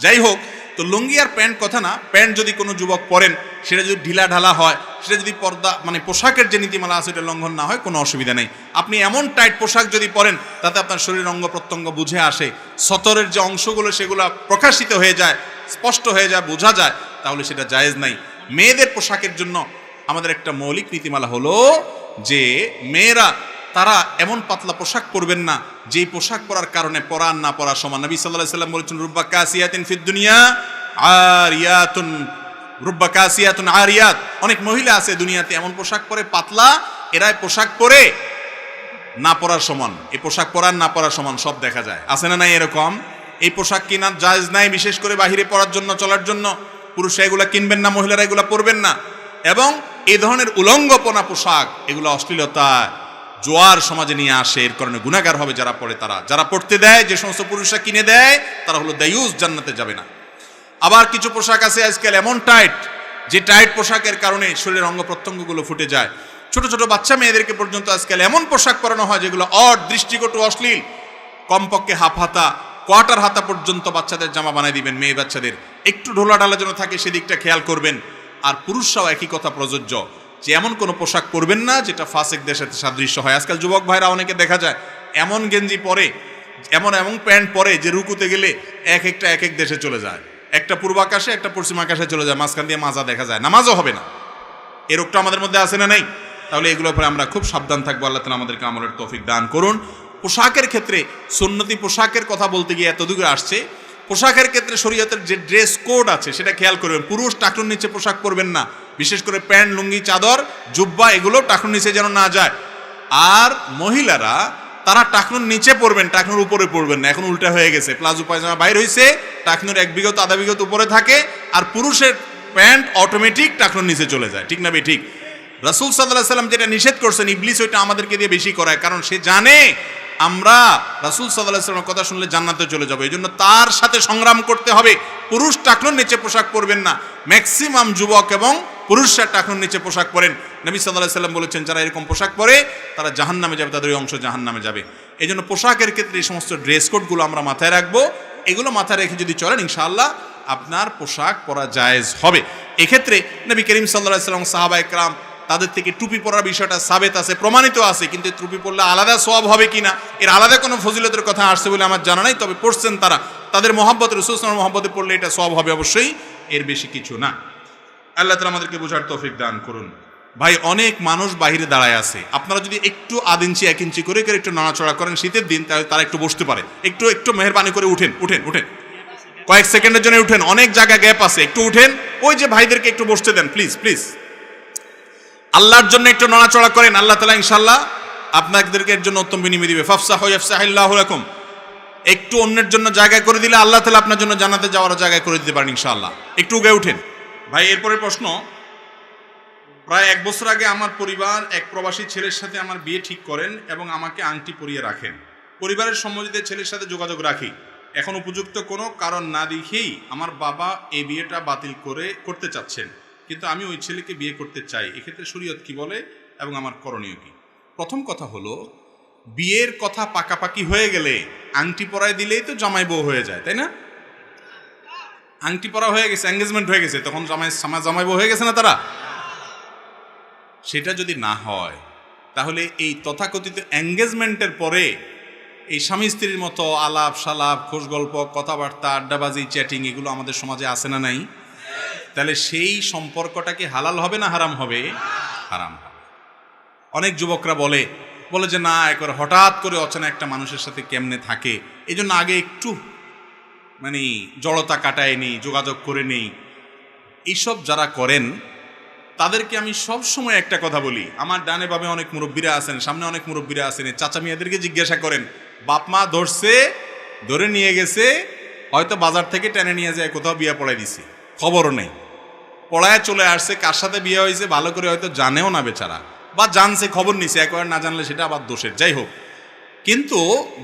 যাই হোক, তো লুঙ্গি আর প্যান্ট কথা না, প্যান্ট যদি কোনো যুবক পরেন সেটা যদি ঢিলা ঢালা হয়, সেটা যদি পর্দা মানে পোশাকের যে নীতিমালা আছে এটা লঙ্ঘন না হয়, কোনো অসুবিধা নেই। আপনি এমন টাইট পোশাক যদি পরেন তাতে আপনার শরীরের অঙ্গ প্রত্যঙ্গ বুঝে আসে, সতরের যে অংশগুলো সেগুলো প্রকাশিত হয়ে যায়, স্পষ্ট হয়ে যায়, বোঝা যায়, তাহলে সেটা জায়েজ নাই। মেয়েদের পোশাকের জন্য আমাদের একটা মৌলিক নীতিমালা হলো যে মেয়েরা তারা এমন পাতলা পোশাক পরবেন না যেই পোশাক পরার কারণে পরা না পরা সমান। নবী সাল্লাল্লাহু আলাইহি ওয়াসাল্লাম বলেছেন রুব্বা কাসিয়াতিন ফিদ দুনিয়া আরিয়াতুন, রুব্বা কাসিয়াতুন আরিয়াত। অনেক মহিলা আছে দুনিয়াতে এমন পোশাক পরে পাতলা, এরাই পোশাক পরে না পরার সমান। এই পোশাক পরার না পরার সমান সব দেখা যায়, আছে না নাই এরকম? এই পোশাক কিনা জায়েজ নাই, বিশেষ করে বাহিরে পরার জন্য, চলার জন্য। পুরুষরা এগুলা কিনবেন না, মহিলারা এগুলা পরবেন না। এবং এই ধরনের উলঙ্গপনা পোশাক, এগুলো অশ্লীলতা জোয়ার সমাজে নিয়ে আসে, এর কারণে গুনাহগার হবে যারা পড়ে। তারা যারা পড়তে দেয়, যে সমস্ত পুরুষরা কিনে দেয়, তারা হলো দায়ুস, জান্নাতে যাবে না। আবার কিছু পোশাক আছে আজকাল এমন টাইট, যে টাইট পোশাকের কারণে শরীরের অঙ্গ প্রত্যঙ্গগুলো ফুটে যায়। ছোট ছোট বাচ্চা মেয়েদেরকে পর্যন্ত আজকাল এমন পোশাক পরানো হয় যেগুলো অড, দৃষ্টিকটু, অশ্লীল। কমপক্ষে হাফ হাতা, কোয়ার্টার হাতা পর্যন্ত বাচ্চাদের জামা বানিয়ে দিবেন। মেয়ে বাচ্চাদের একটু ঢোলা ঢালা যেন থাকে সেদিকটা খেয়াল করবেন। আর পুরুষরাও একই কথা প্রযোজ্য, যে এমন কোনো পোশাক পরবেন না যেটা ফাসিকদের সাথে সাদৃশ্য হয়। আজকাল যুবক ভাইরা অনেকে দেখা যায় এমন গেঞ্জি পরে, এমন প্যান্ট পরে যে রুকুতে গেলে এক এক দেশে চলে যায়। একটা পূর্বাকাশে, একটা পশ্চিম আকাশে চলে যায়, মাঝখান দিয়ে মাজা দেখা যায়, নামাজও হবে না। এই রোগটা আমাদের মধ্যে আছে না নেই? তাহলে এগুলোর উপরে আমরা খুব সাবধান থাকবো। আল্লাহ তাআলা আমাদেরকে আমলের তৌফিক দান করুন। পোশাকের ক্ষেত্রে সুন্নতি পোশাকের কথা বলতে গিয়ে এত দূরে আসছে। পোশাকের ক্ষেত্রে শরীয়তের যে ড্রেস কোড আছে সেটা খেয়াল করবেন। পুরুষ টাকনুর নিচে পোশাক পরবেন না, বিশেষ করে প্যান্ট, লুঙ্গি, চাদর, জুব্বা এগুলো টাকনুর নিচে যেন না যায়। আর মহিলারা তারা টাকনুর নিচে পরবেন, টাকনুর উপরে পরবেন না। এখন উল্টা হয়ে গেছে, প্লাজো পায়জামা বাইর হয়েছে, টাকনুর 1 বিঘত আধা বিঘত উপরে থাকে, আর পুরুষের প্যান্ট অটোমেটিক টাকনুর নিচে চলে যায়, ঠিক না ঠিক? রাসূল সাল্লাল্লাহু আলাইহি ওয়াসাল্লাম যেটা নিষেধ করছেন, ইবলিস ওইটা আমাদেরকে দিয়ে বেশি করায়, কারণ সে জানে আমরা রাসূল সাল্লাল্লাহু আলাইহি ওয়াসাল্লামের কথা শুনলে জান্নাতে চলে যাব। এই জন্য তার সাথে সংগ্রাম করতে হবে। পুরুষ টাকনুর নিচে পোশাক পরবেন না। ম্যাক্সিমাম যুবক এবং পুরুষরা টাকনুর নিচে পোশাক পরেন। নবী সাল্লাল্লাহু আলাইহি ওয়াসাল্লাম বলেছেন যারা এরকম পোশাক পরে তারা জাহান্নামে যাবে, তাদের ওই অংশ জাহান্নামে যাবে। এই জন্য পোশাকের ক্ষেত্রে এই সমস্ত ড্রেস কোডগুলো আমরা মাথায় রাখবো। এগুলো মাথায় রেখে যদি চলেন ইনশাআল্লাহ আপনার পোশাক পরা জায়েজ হবে। এক্ষেত্রে নবী করিম সাল্লাল্লাহু আলাইহি ওয়াসাল্লাম, সাহাবায়ে কেরাম তাদের থেকে টুপি পরার বিষয়টা সাবেত আছে, প্রমাণিত আছে, কিন্তু টুপি পরলে আলাদা সওয়াব হবে কিনা, এর আলাদা কোনো ফজিলতের কথা আসছে বলে আমার জানা নাই। তবে পড়ছেন তারা, তাদের মহব্বত, রাসূল সাল্লাল্লাহু আলাইহি ওয়াসাল্লামের মহব্বতে পড়লে এটা সওয়াব হবে অবশ্যই, এর বেশি কিছু না। আল্লাহ তাআলা আমাদেরকে বোঝার তৌফিক দান করুন। ভাই অনেক মানুষ বাহিরে দাঁড়ায় আছে, আপনারা যদি একটু আধ ইঞ্চি 1 ইঞ্চি করে করে একটু নড়াচড়া করেন শীতের দিন, তাহলে তারা একটু বসতে পারে। একটু একটু মেহরবানি করে উঠেন উঠেন উঠেন, কয়েক সেকেন্ডের জন্য উঠেন, অনেক জায়গা গ্যাপ আছে, একটু উঠেন। ওই যে ভাইদেরকে একটু বসতে দেন প্লিজ প্লিজ, আল্লাহর জন্য একটু নড়াচড়া করেন, আল্লাহ তাআলা ইনশাআল্লাহ আপনাদেরকে এর জন্য উত্তম বিনিময় দিবে। ফাফসাহু ইয়াফসাহিল্লাহু লাকুম। একটু অন্যের জন্য জায়গা করে দিলে আল্লাহ তাআলা আপনার জন্য জান্নাতে যাওয়ার জায়গা করে দিতে পারেন ইনশাআল্লাহ। একটু উঠে উঠেন ভাই। এরপরে প্রশ্ন, প্রায় 1 বছর আগে আমার পরিবার এক প্রবাসী ছেলের সাথে আমার বিয়ে ঠিক করেন এবং আমাকে আংটি পরিয়ে রাখেন। পরিবারের সম্মতিতে ছেলের সাথে যোগাযোগ রাখি। এখন উপযুক্ত কোনো কারণ না দেখেই আমার বাবা এই বিয়েটা বাতিল করতে চাচ্ছেন, কিন্তু আমি ওই ছেলেকে বিয়ে করতে চাই। এক্ষেত্রে শরীয়ত কি বলে এবং আমার করণীয় কি? প্রথম কথা হলো, বিয়ের কথা পাকাপাকি হয়ে গেলে আংটি পরায় দিলেই তো জামাই বউ হয়ে যায়, তাই না? আংটি পরা হয়ে গেছে, এঙ্গেজমেন্ট হয়ে গেছে, তখন জামাই বউ হয়ে গেছে না তারা? সেটা যদি না হয় তাহলে এই তথাকথিত এঙ্গেজমেন্টের পরে এই স্বামী স্ত্রীর মতো আলাপ সালাপ, খোশ গল্প, কথাবার্তা, আড্ডাবাজি, চ্যাটিং এগুলো আমাদের সমাজে আছে না নাই? তাহলে সেই সম্পর্কটা কি হালাল হবে না হারাম হবে? হারাম হবে। অনেক যুবকরা বলে যে না, একবার হঠাৎ করে অচেনা একটা মানুষের সাথে কেমনে থাকে, এই জন্য আগে একটু মানে জড়তা কাটায় নেই, যোগাযোগ করে নেই। এইসব যারা করেন তাদেরকে আমি সব সময় একটা কথা বলি, আমার ডানে বামে অনেক মুরব্বীরা আছেন, সামনে অনেক মুরব্বীরা আছেন, চাচা মিয়াদেরকে জিজ্ঞাসা করেন, বাপ মা ধরে নিয়ে গেছে, হয়তো বাজার থেকে টেনে নিয়ে যায় কোথাও বিয়ে পড়াই দিছে, খবরও নেই, পড়ায় চলে আসছে, কার সাথে বিয়ে হয়েছে ভালো করে হয়তো জানেও না বেচারা, বা জানছে খবর নিছে, একবার না জানলে সেটা আবার দোষের। যাই হোক, কিন্তু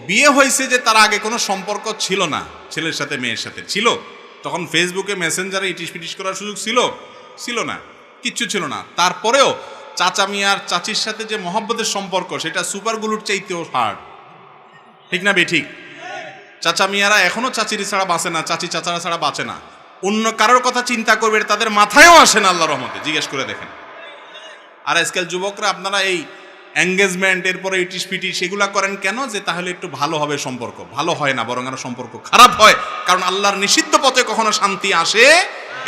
বিয়ে হয়েছে যে তার আগে কোনো সম্পর্ক ছিল না ছেলের সাথে মেয়ের সাথে, ছিল তখন ফেসবুকে মেসেঞ্জারে ইটিস পিটিস করার সুযোগ ছিল না, কিচ্ছু ছিল না। তারপরেও চাচা মিয়ার চাচির সাথে যে মহব্বতের সম্পর্ক, সেটা সুপারগুলোর চাইতেও হার্ড, ঠিক না বেঠিক? চাচা মিয়ারা এখনো চাচির ছাড়া বাঁচে না, চাচি চাচারা ছাড়া বাঁচে না। অন্য কারোর কথা চিন্তা করবে তাদের মাথায়ও আসে না, আল্লাহর রহমতে, জিজ্ঞেস করে দেখেন। আর আজকাল যুবকরা আপনারা এই এঙ্গেজমেন্ট, এরপরে ইটিস পিটিস সেগুলা করেন কেন? যে তাহলে একটু ভালো হবে সম্পর্ক। ভালো হয় না, বরং আরো সম্পর্ক খারাপ হয়, কারণ আল্লাহর নিষিদ্ধ পথে কখনো শান্তি আসে।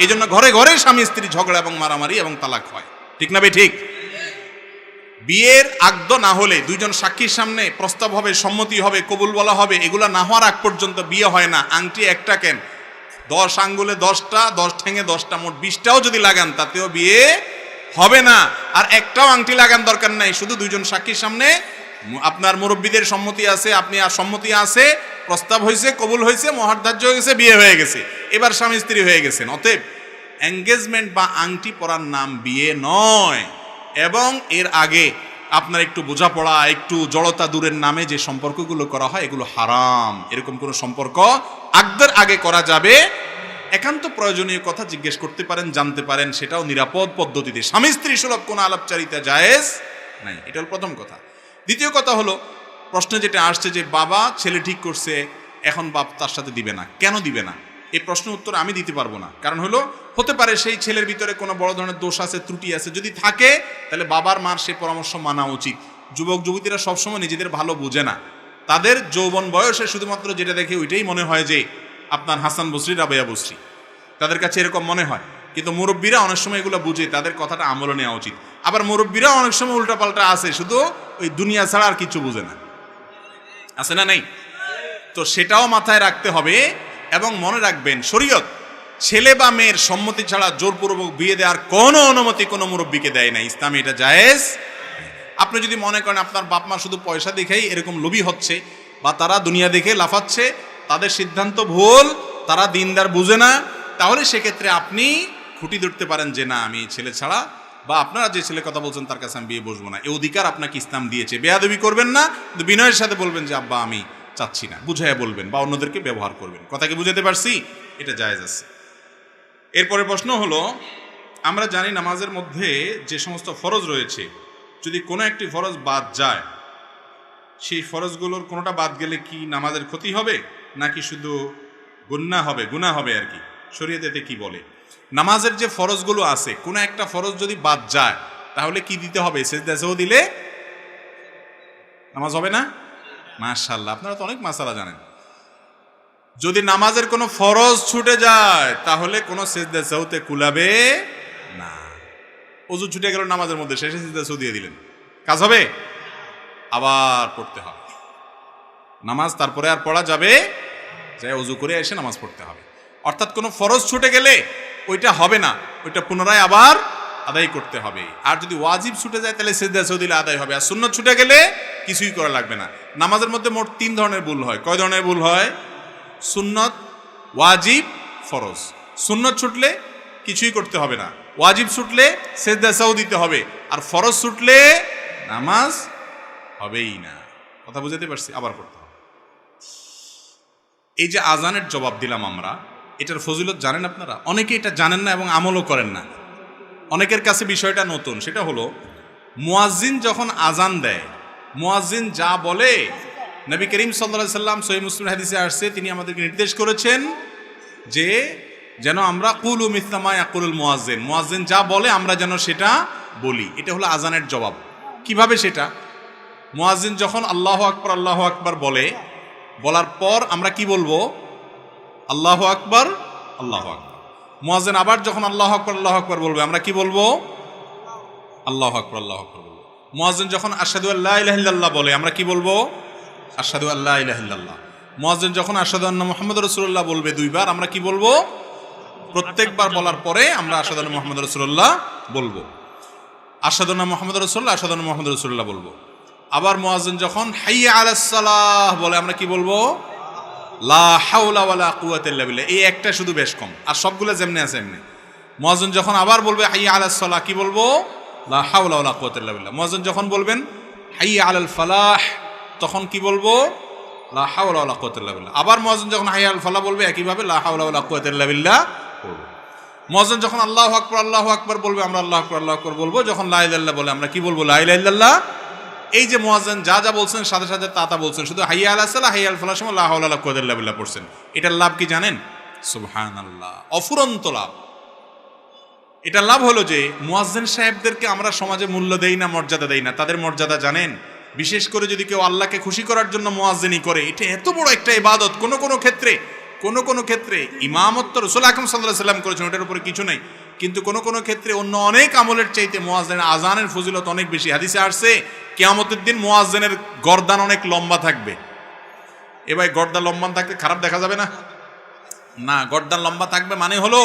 এই জন্য ঘরে ঘরে স্বামী স্ত্রী ঝগড়া এবং মারামারি এবং তালাক হয়, ঠিক না ঠিক? বিয়ের আগদ না হলে, দুইজন সাক্ষীর সামনে প্রস্তাব হবে, সম্মতি হবে, কবুল বলা হবে, এগুলা না হওয়ার আগ পর্যন্ত বিয়ে হয় না। আংটি একটা কেন, 10 আঙ্গুলে 10টা, 10 ঠ্যাঙে 10টা, মোট 20টাও যদি লাগান তাতেও বিয়ে হবে না। আর একটাও আংটি লাগান দরকার নাই, শুধু দুইজন সাক্ষীর সামনে আপনার মুরব্বীদের সম্মতি আছে, আপনি আর সম্মতি আছে, প্রস্তাব হয়েছে, কবুল হয়েছে, মহার্ধার্য হয়ে গেছে, বিয়ে হয়ে গেছে, এবার স্বামী স্ত্রী হয়ে গেছেন। অতএব এঙ্গেজমেন্ট বা আংটি পরার নাম বিয়ে নয়। এবং এর আগে আপনার একটু বোঝাপড়া, একটু জড়তা দূরের নামে যে সম্পর্কগুলো করা হয় এগুলো হারাম। এরকম কোনো সম্পর্ক আগদের আগে করা যাবে। একান্ত প্রয়োজনীয় কথা জিজ্ঞেস করতে পারেন, জানতে পারেন, সেটাও নিরাপদ পদ্ধতিতে। স্বামী স্ত্রী সুলভ কোনো আলাপচারিতা জায়েজ নাই, এটা হল প্রথম কথা। দ্বিতীয় কথা হলো, প্রশ্নে যেটা আসছে যে বাবা ছেলে ঠিক করছে, এখন বাপ তার সাথে দিবে না, কেন দিবে না? এই প্রশ্নের উত্তর আমি দিতে পারবো না। কারণ হলো, হতে পারে সেই ছেলের ভিতরে কোনো বড় ধরনের দোষ আছে, ত্রুটি আছে, যদি থাকে তাহলে বাবার মার সেই পরামর্শ মানা উচিত। যুবক যুবতীরা সবসময় নিজেদের ভালো বোঝে না, তাদের যৌবন বয়সে শুধুমাত্র যেটা দেখে ওইটাই মনে হয় যে আপনার হাসান বসরি, রাবেয়া বসরি, তাদের কাছে এরকম মনে হয়। কিন্তু মুরব্বীরা অনেক সময় এগুলো বুঝে, তাদের কথাটা আমলে নেওয়া উচিত। আবার মুরব্বীরা অনেক সময় উল্টাপাল্টা আছে, শুধু ওই দুনিয়া ছাড়া আর কিছু বুঝে না, আছে না? নেই তো সেটাও মাথায় রাখতে হবে। এবং মনে রাখবেন, শরীয়ত ছেলে বা মেয়ের সম্মতি ছাড়া জোরপূর্বক বিয়ে দেওয়ার কোনো অনুমতি কোনো মুরব্বীকে দেয় না। ইসলামে এটা জায়েজ। আপনি যদি মনে করেন আপনার বাপ মা শুধু পয়সা দেখেই এরকম লোভী হচ্ছে, বা তারা দুনিয়া দেখে লাফাচ্ছে, তাদের সিদ্ধান্ত ভুল, তারা দিনদার বুঝে না, তাহলে সেক্ষেত্রে আপনি খুঁটি ধরতে পারেন যে না, আমি ছেলে ছাড়া, বা আপনারা যে ছেলে কথা বলছেন তার কাছে আমি বিয়ে বসবো না। এই অধিকার আপনাকে ইসলাম দিয়েছে। বেয়াদবি করবেন না, কিন্তু বিনয়ের সাথে বলবেন যে আব্বা আমি চাচ্ছি না, বুঝাইয়া বলবেন, বা অন্যদেরকে ব্যবহার করবেন। কথাকে বুঝাতে পারছি? এটা জায়েজ আছে। এরপরে প্রশ্ন হলো, আমরা জানি নামাজের মধ্যে যে সমস্ত ফরজ রয়েছে, যদি কোনো একটি ফরজ বাদ যায়, সেই ফরজগুলোর কোনোটা বাদ গেলে কি নামাজের ক্ষতি হবে, নাকি শুধু গুনাহ হবে আর কি? শরীয়ত এতে কি বলে? নামাজের যে ফরজগুলো আছে, কোনো একটা ফরজ যদি বাদ যায় তাহলে কি দিতে হবে? সেজদা সেও দিলে নামাজ হবে না? মাশাআল্লাহ, আপনারা তো অনেক মাসালা জানেন। যদি নামাজের কোনো ফরজ ছুটে যায় তাহলে কোনো সেজদা সেওতে কুলাবে না। অজু ছুটে গেল নামাজের মধ্যে, শেষে সিজদা সৌ দিয়ে দিলেন, কাজ হবে? আবার পড়তে হবে নামাজ, তারপরে আর পড়া যাবে, যাই অজু করে এসে নামাজ পড়তে হবে। অর্থাৎ কোনো ফরজ ছুটে গেলে ওইটা হবে না, ওইটা পুনরায় আবার আদায় করতে হবে। আর যদি ওয়াজিব ছুটে যায় তাহলে সিজদা সৌ দিলে আদায় হবে। আর সুন্নত ছুটে গেলে কিছুই করা লাগবে না। নামাজের মধ্যে মোট 3 ধরনের ভুল হয়। কয় ধরনের ভুল হয়? সুন্নত, ওয়াজিব, ফরজ। সুন্নত ছুটলে কিছুই করতে হবে না, ওয়াজিব ছুটলে সিজদা সৌ দিতে হবে, আর ফরজ ছুটলে নামাজ হবেই না। কথা বুঝাতে পারছি? আবার করতে হবে। এই যে আজানের জবাব দিলাম আমরা, এটার ফজিলত জানেন আপনারা? অনেকে এটা জানেন না এবং আমলও করেন না। অনেকের কাছে বিষয়টা নতুন। সেটা হলো, মুয়াজ্জিন যখন আজান দেয়, মুয়াজ্জিন যা বলে, নবী করিম সাল্লাল্লাহু আলাইহি সাল্লাম সহিহ মুসলিম হাদিসে আসছে, তিনি আমাদেরকে নির্দেশ করেছেন যে যেন আমরা কুলু মিসলা মা ইয়াকুলুল মুয়াজ্জিন, মুয়াজ্জিন যা বলে আমরা যেন সেটা বলি। এটা হলো আজানের জবাব। কিভাবে সেটা? মুয়াজ্জিন যখন আল্লাহু আকবার বলে, বলার পর আমরা কি বলবো? আল্লাহু আকবার, আল্লাহু আকবার। মুয়াজ্জিন আবার যখন আল্লাহু আকবার বলবে, আমরা কি বলবো? আল্লাহু আকবার, আল্লাহু আকবার বলবো। মুয়াজ্জিন যখন আশহাদু আল্লা ইলাহা ইল্লাল্লাহ বলে, আমরা কি বলবো? আশহাদু আল্লা ইলাহা ইল্লাল্লাহ। মুয়াজ্জিন যখন আশহাদু আন্না মুহাম্মাদুর রাসূলুল্লাহ বলবে 2 বার, আমরা কি বলবো? প্রত্যেকবার বলার পরে আমরা আশহাদু আন্না মুহাম্মাদুর রাসূলুল্লাহ বলবো। আশহাদু আন্না মুহাম্মাদুর রাসূলুল্লাহ, আশহাদু আন্না মুহাম্মাদুর রাসূলুল্লাহ বলবো। আবার মুয়াজ্জিন যখন হাইয়া আলাস সালাহ বলে, আমরা কি বলবো? লা হাওলা ওয়ালা কুওয়াতা ইল্লা বিল্লাহ। এই একটা শুধু বেশ কম, আর সবগুলো যেমনি আছে এমনি। মুয়াজ্জিন যখন আবার বলবে হাইয়া আলাস সালাহ, কি বলবো? লা হাওলা ওয়ালা কুওয়াতা ইল্লা বিল্লাহ। মুয়াজ্জিন যখন বলবেন হাইয়া আলাল ফালাহ, তখন কি বলবো? লা হাওলা ওয়ালা কুওয়াতা ইল্লা বিল্লাহ। আবার মুয়াজ্জিন যখন হাইয়া আল ফালাহ বলবে, একইভাবে লা হাওলা ওয়ালা কুওয়াতা ইল্লা বিল্লাহ বলবো। মুয়াজ্জিন যখন আল্লাহু আকবার বলবে, আমরা আল্লাহু আকবার বলবো। যখন লা ইলাহা ইল্লাল্লাহ বলে, আমরা কি বলবো? লা ইলাহা ইল্লাল্লাহ। এই যে মুয়াজ্জিন যা যা বলছেন সাথে সাথে তা বলছেন, শুধু হাইয়া আলাস সালাহ, হাইয়া আল ফালাহ সময় লা হাওলা ওয়ালা কুওয়াতা ইল্লা বিল্লাহ পড়ছেন। এটার লাভ কি জানেন? সুবহানাল্লাহ, অফুরন্ত লাভ। এটার লাভ হলো যে মুয়াজ্জিন সাহেবদেরকে আমরা সমাজে মূল্য দেই না, মর্যাদা দেই না। তাদের মর্যাদা জানেন? বিশেষ করে যদি কেউ আল্লাহকে খুশি করার জন্য মুয়াজ্জিনি করে, এটা এত বড় একটা ইবাদত। কোন কোন ক্ষেত্রে ইমামত্ব রাসূল আকরাম সাল্লাল্লাহু আলাইহি ওয়াসাল্লাম করেছেন, ওটার উপরে কিছু নাই। কিন্তু কোন ক্ষেত্রে অন্য অনেক আমলের চাইতে মুয়াজ্জিনের আজানের ফজিলত অনেক বেশি। হাদিসে আসছে কিয়ামতের দিন মুয়াজ্জিনের গর্দান অনেক লম্বা থাকবে। এবার গর্দান লম্বা থাকলে খারাপ দেখা যাবে না? না, গর্দান লম্বা থাকবে মানে হলো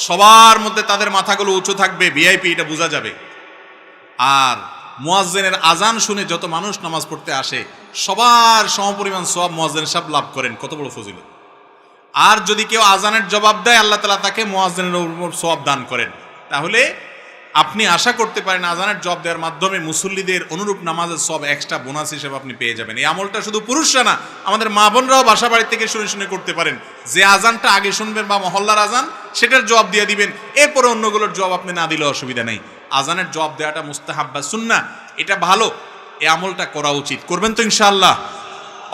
সবার মধ্যে তাদের মাথাগুলো উঁচু থাকবে, ভিআইপি, এটা বোঝা যাবে। আর মুয়াজ্জিনের আজান শুনে যত মানুষ নামাজ পড়তে আসে, সবার সমপরিমাণ সওয়াব মুয়াজ্জিন সাহেব লাভ করেন। কত বড় ফজিলত! আর যদি কেউ আজানের জবাব দেয়, আল্লাহ তাআলা তাকে মুয়াজ্জিনের উপর সওয়াব দান করেন। তাহলে আপনি আশা করতে পারেন আজানের জবাব দেওয়ার মাধ্যমে মুসল্লিদের অনুরূপ নামাজের সওয়াব এক্সট্রা বোনাস হিসেবে আপনি পেয়ে যাবেন। এই আমলটা শুধু পুরুষরা না, আমাদের মা বোনরাও বাসা বাড়ি থেকে শুনে করতে পারেন। যে আজানটা আগে শুনবেন বা মহল্লার আজান, সেটার জবাব দিয়ে দিবেন। এরপরে অন্যগুলোর জবাব আপনি না দিলে অসুবিধা নেই। আজানের জবাব দেওয়াটা মুস্তাহাব বা সুন্নাহ, এটা ভালো। এই আমলটা করা উচিত। করবেন তো ইনশাআল্লাহ?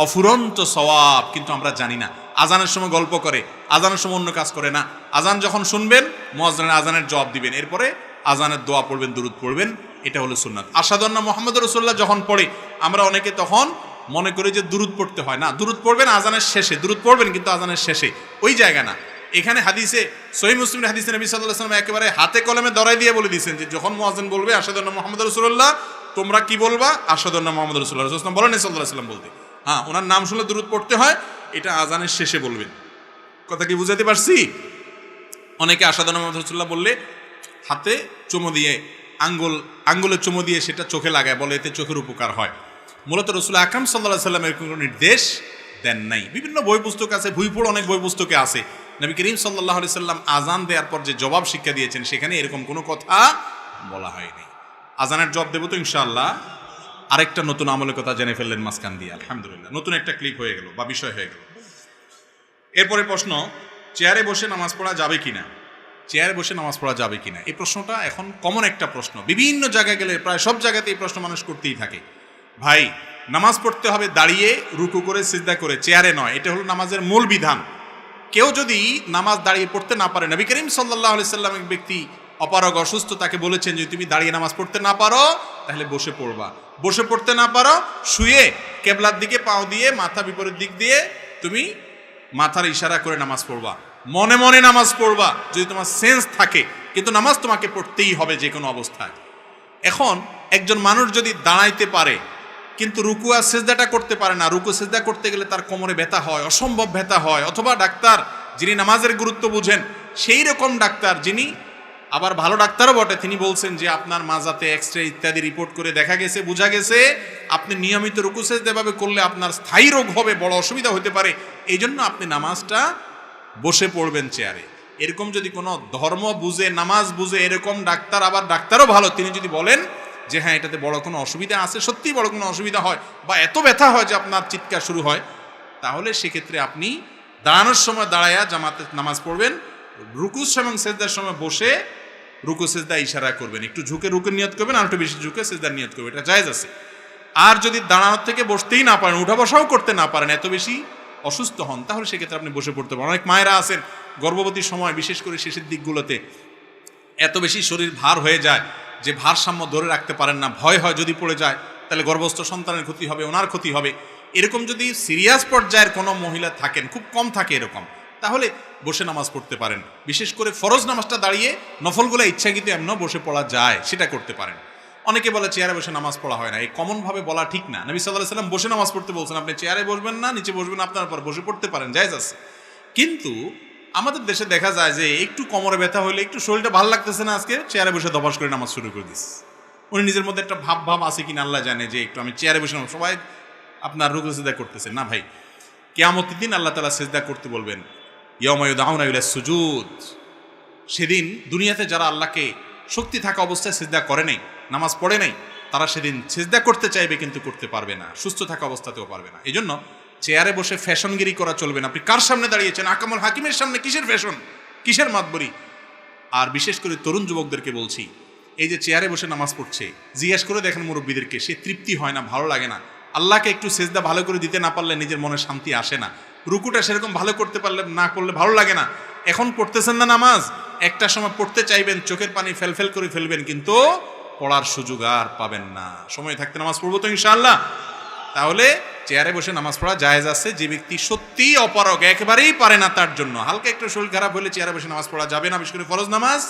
অফুরন্ত সওয়াব। কিন্তু আমরা জানি না। আজানের সময় গল্প করে, আজানের সময় অন্য কাজ করে না। আজান যখন শুনবেন, মুয়াজ্জিনের আজানের জবাব দিবেন, এরপরে আজানের দোয়া পড়বেন, দুরূদ পড়বেন। এটা হলো সুন্নাত। আশহাদু আন্না মুহাম্মাদুর রাসূলুল্লাহ যখন পড়ে, আমরা অনেকে তখন মনে করি যে দুরূদ পড়তে হয় না। দুরূদ পড়বেন আজানের শেষে, দুরূদ পড়বেন কিন্তু আজানের শেষে, ওই জায়গা না। এখানে হাদিসে, সহিহ মুসলিমের হাদিসে নবী সাল্লাল্লাহু আলাইহি ওয়াসাল্লাম একেবারে হাতে কলমে ধরাই দিয়ে বলে দিয়েছেন যে যখন মুয়াজ্জিন বলবে আশহাদু আন্না মুহাম্মাদুর রাসূলুল্লাহ, তোমরা কি বলবা? আশহাদু আন্না মুহাম্মাদুর রাসূলুল্লাহ। রাসূলুল্লাহ বলেন সাল্লাল্লাহু আলাইহি ওয়াসাল্লাম বলতে, হ্যাঁ, ওনার নাম শুনলে দুরূদ পড়তে হয়। এটা আজানের শেষে বলবেন। কথা কি বুঝাতে পারছি? অনেকে আশহাদু আন্না মুহাম্মাদুর রাসূলুল্লাহ বললে হাতে চুমো দিয়ে, আঙ্গুলে চুমো দিয়ে সেটা চোখে লাগায়, বলে এতে চোখের উপকার হয়। মূলত রাসূল আকরাম সাল্লাল্লাহু আলাইহি ওয়াসাল্লাম এরকম কোনো নির্দেশ দেন নাই। বিভিন্ন বই পুস্তক আছে, ভুইপুর অনেক বই পুস্তকে আছে। নবী করিম সাল্লাল্লাহু আলাইহি ওয়াসাল্লাম আজান দেওয়ার পর যে জবাব শিক্ষা দিয়েছেন, সেখানে এরকম কোনো কথা বলা হয়নি। আজানের জবাব দেবো তো ইনশাআল্লাহ। আরেকটা নতুন আমলের কথা জেনে ফেললেন মাঝখান দিয়ে, আলহামদুলিল্লাহ। নতুন একটা ক্লিপ হয়ে গেল বা বিষয় হয়ে গেল। এরপরে প্রশ্ন, চেয়ারে বসে নামাজ পড়া যাবে কিনা? চেয়ারে বসে নামাজ পড়া যাবে কিনা, এই প্রশ্নটা এখন কমন একটা প্রশ্ন। বিভিন্ন জায়গায় গেলে প্রায় সব জায়গাতে এই প্রশ্ন মানুষ করতেই থাকে। ভাই, নামাজ পড়তে হবে দাঁড়িয়ে, রুকু করে, সিজদা করে, চেয়ারে নয়। এটা হলো নামাজের মূল বিধান। কেউ যদি নামাজ দাঁড়িয়ে পড়তে না পারে, নবী করিম সাল্লাল্লাহু আলাইহি ওয়াসাল্লাম এক ব্যক্তি অপারগ অসুস্থ, তাকে বলেছেন যে তুমি দাঁড়িয়ে নামাজ পড়তে না পারো তাহলে বসে পড়বা। বসে পড়তে না পারো, শুয়ে কেবলার দিকে পাও দিয়ে, মাথা বিপরীত দিক দিয়ে তুমি মাথার ইশারা করে নামাজ পড়বা। মনে মনে নামাজ পড়বা যদি তোমার সেন্স থাকে। কিন্তু নামাজ তোমাকে পড়তেই হবে যে কোনো অবস্থায়। এখন একজন মানুষ যদি দাঁড়াইতে পারে কিন্তু রুকু আর সেজদাটা করতে পারে না, রুকু সেজদা করতে গেলে তার কোমরে ব্যথা হয়, অসম্ভব ব্যথা হয়, অথবা ডাক্তার যিনি নামাজের গুরুত্ব বুঝেন সেই রকম ডাক্তার, যিনি আবার ভালো ডাক্তারও বটে, তিনি বলছেন যে আপনার মাজাতে এক্সরে ইত্যাদি রিপোর্ট করে দেখা গেছে, বোঝা গেছে আপনি নিয়মিত রুকু সেজদা এভাবে করলে আপনার স্থায়ী রোগ হবে, বড় অসুবিধা হতে পারে, এই জন্য আপনি নামাজটা বসে পড়বেন চেয়ারে। এরকম যদি কোনো ধর্ম বুঝে, নামাজ বুঝে এরকম ডাক্তার, আবার ডাক্তারও ভালো, তিনি যদি বলেন যে হ্যাঁ এটাতে বড় কোনো অসুবিধা আছে, সত্যিই বড় কোনো অসুবিধা হয় বা এত ব্যথা হয় যে আপনার চিৎকার শুরু হয়, তাহলে সেক্ষেত্রে আপনি দাঁড়ানোর সময় দাঁড়ায়া জামাতে নামাজ পড়বেন, রুকু এবং সেজদার সময় বসে রুকু সেজদা ইশারা করবেন, একটু ঝুঁকে রুকুর নিয়ত করবেন আর একটু বেশি ঝুঁকে সেজদার নিয়ত করবেন, এটা জায়েজ আছে। আর যদি দাঁড়ানোর থেকে বসতেই না পারেন, উঠা বসাও করতে না পারেন, এত বেশি অসুস্থ হন, তাহলে সেক্ষেত্রে আপনি বসে পড়তে পারেন। অনেক মায়েরা আছেন গর্ভবতীর সময়, বিশেষ করে শেষের দিকগুলোতে এত বেশি শরীর ভার হয়ে যায় যে ভারসাম্য ধরে রাখতে পারেন না, ভয় হয় যদি পড়ে যায় তাহলে গর্ভস্থ সন্তানের ক্ষতি হবে, ওনার ক্ষতি হবে। এরকম যদি সিরিয়াস পর্যায়ের কোনো মহিলা থাকেন, খুব কম থাকে এরকম, তাহলে বসে নামাজ পড়তে পারেন। বিশেষ করে ফরজ নামাজটা দাঁড়িয়ে, নফলগুলো ইচ্ছাকৃত এমনও বসে পড়া যায়, সেটা করতে পারেন। অনেকে বলে চেয়ারে বসে নামাজ পড়া হয় না, এই কমনভাবে বলা ঠিক না। নবী সাল্লাল্লাহু আলাইহি ওয়াসাল্লাম বসে নামাজ পড়তে বলছেন, আপনি চেয়ারে বসবেন না, নিচে বসবেন, আপনার পর বসে পড়তে পারেন, জায়েজ আছে। কিন্তু আমাদের দেশে দেখা যায় যে একটু কোমরে ব্যথা হলে, একটু শরীরটা ভালো লাগতেছে না আজকে, চেয়ারে বসে দবাস করে নামাজ শুরু করে দিস। উনি নিজের মধ্যে একটা ভাব আছে কিনা আল্লাহ জানে, যে একটু আমি চেয়ারে বসে নামাজ, সবাই আপনার রুকু সিজদা করতেছে না ভাই। কিয়ামতের দিন আল্লাহ তাআলা সিজদা করতে বলবেন, ইয়াউমা ইউদআউনা ইলাস সুজুদ। সেদিন দুনিয়াতে যারা আল্লাহকে শক্তি থাকা অবস্থায় সিজদা করে নাই, নামাজ পড়ে নাই, তারা সেদিন সিজদা করতে চাইবে কিন্তু করতে পারবে না, সুস্থ থাকা অবস্থাতেও পারবে না। এই জন্য চেয়ারে বসে ফ্যাশনগিরি করা চলবে না। আপনি কার সামনে দাঁড়িয়েছেন? আকামুল হাকিমের সামনে, কিসের ফ্যাশন, কিসের মাতবরি? আর বিশেষ করে তরুণ যুবকদেরকে বলছি, এই যে চেয়ারে বসে নামাজ পড়ছে, জিজ্ঞেস করে দেখেন মুরব্বীদেরকে, সে তৃপ্তি হয় না, ভালো লাগে না। আল্লাহকে একটু সেজদা ভালো করে দিতে না পারলে নিজের মনে শান্তি আসে না, রুকুটা সেরকম ভালো করতে পারলে না করলে ভালো লাগে না। এখন পড়তেছেন না নামাজ, একটা সময় পড়তে চাইবেন, চোখের পানি ফেলফেল করে ফেলবেন, কিন্তু পড়ার সুযোগ আর পাবেন না। সময় থাকতে নামাজ পড়বো তো ইনশাআল্লাহ। তাহলে চেয়ারে বসে নামাজ পড়া জায়েজ আছে। যে ব্যক্তি সত্যিই অপারগ, একেবারেই পারে না, তার জন্য হালকা একটু শরীর খারাপ হলে চেয়ারে বসে নামাজ পড়া যাবে না, বিশেষ করে ফরজ নামাজ।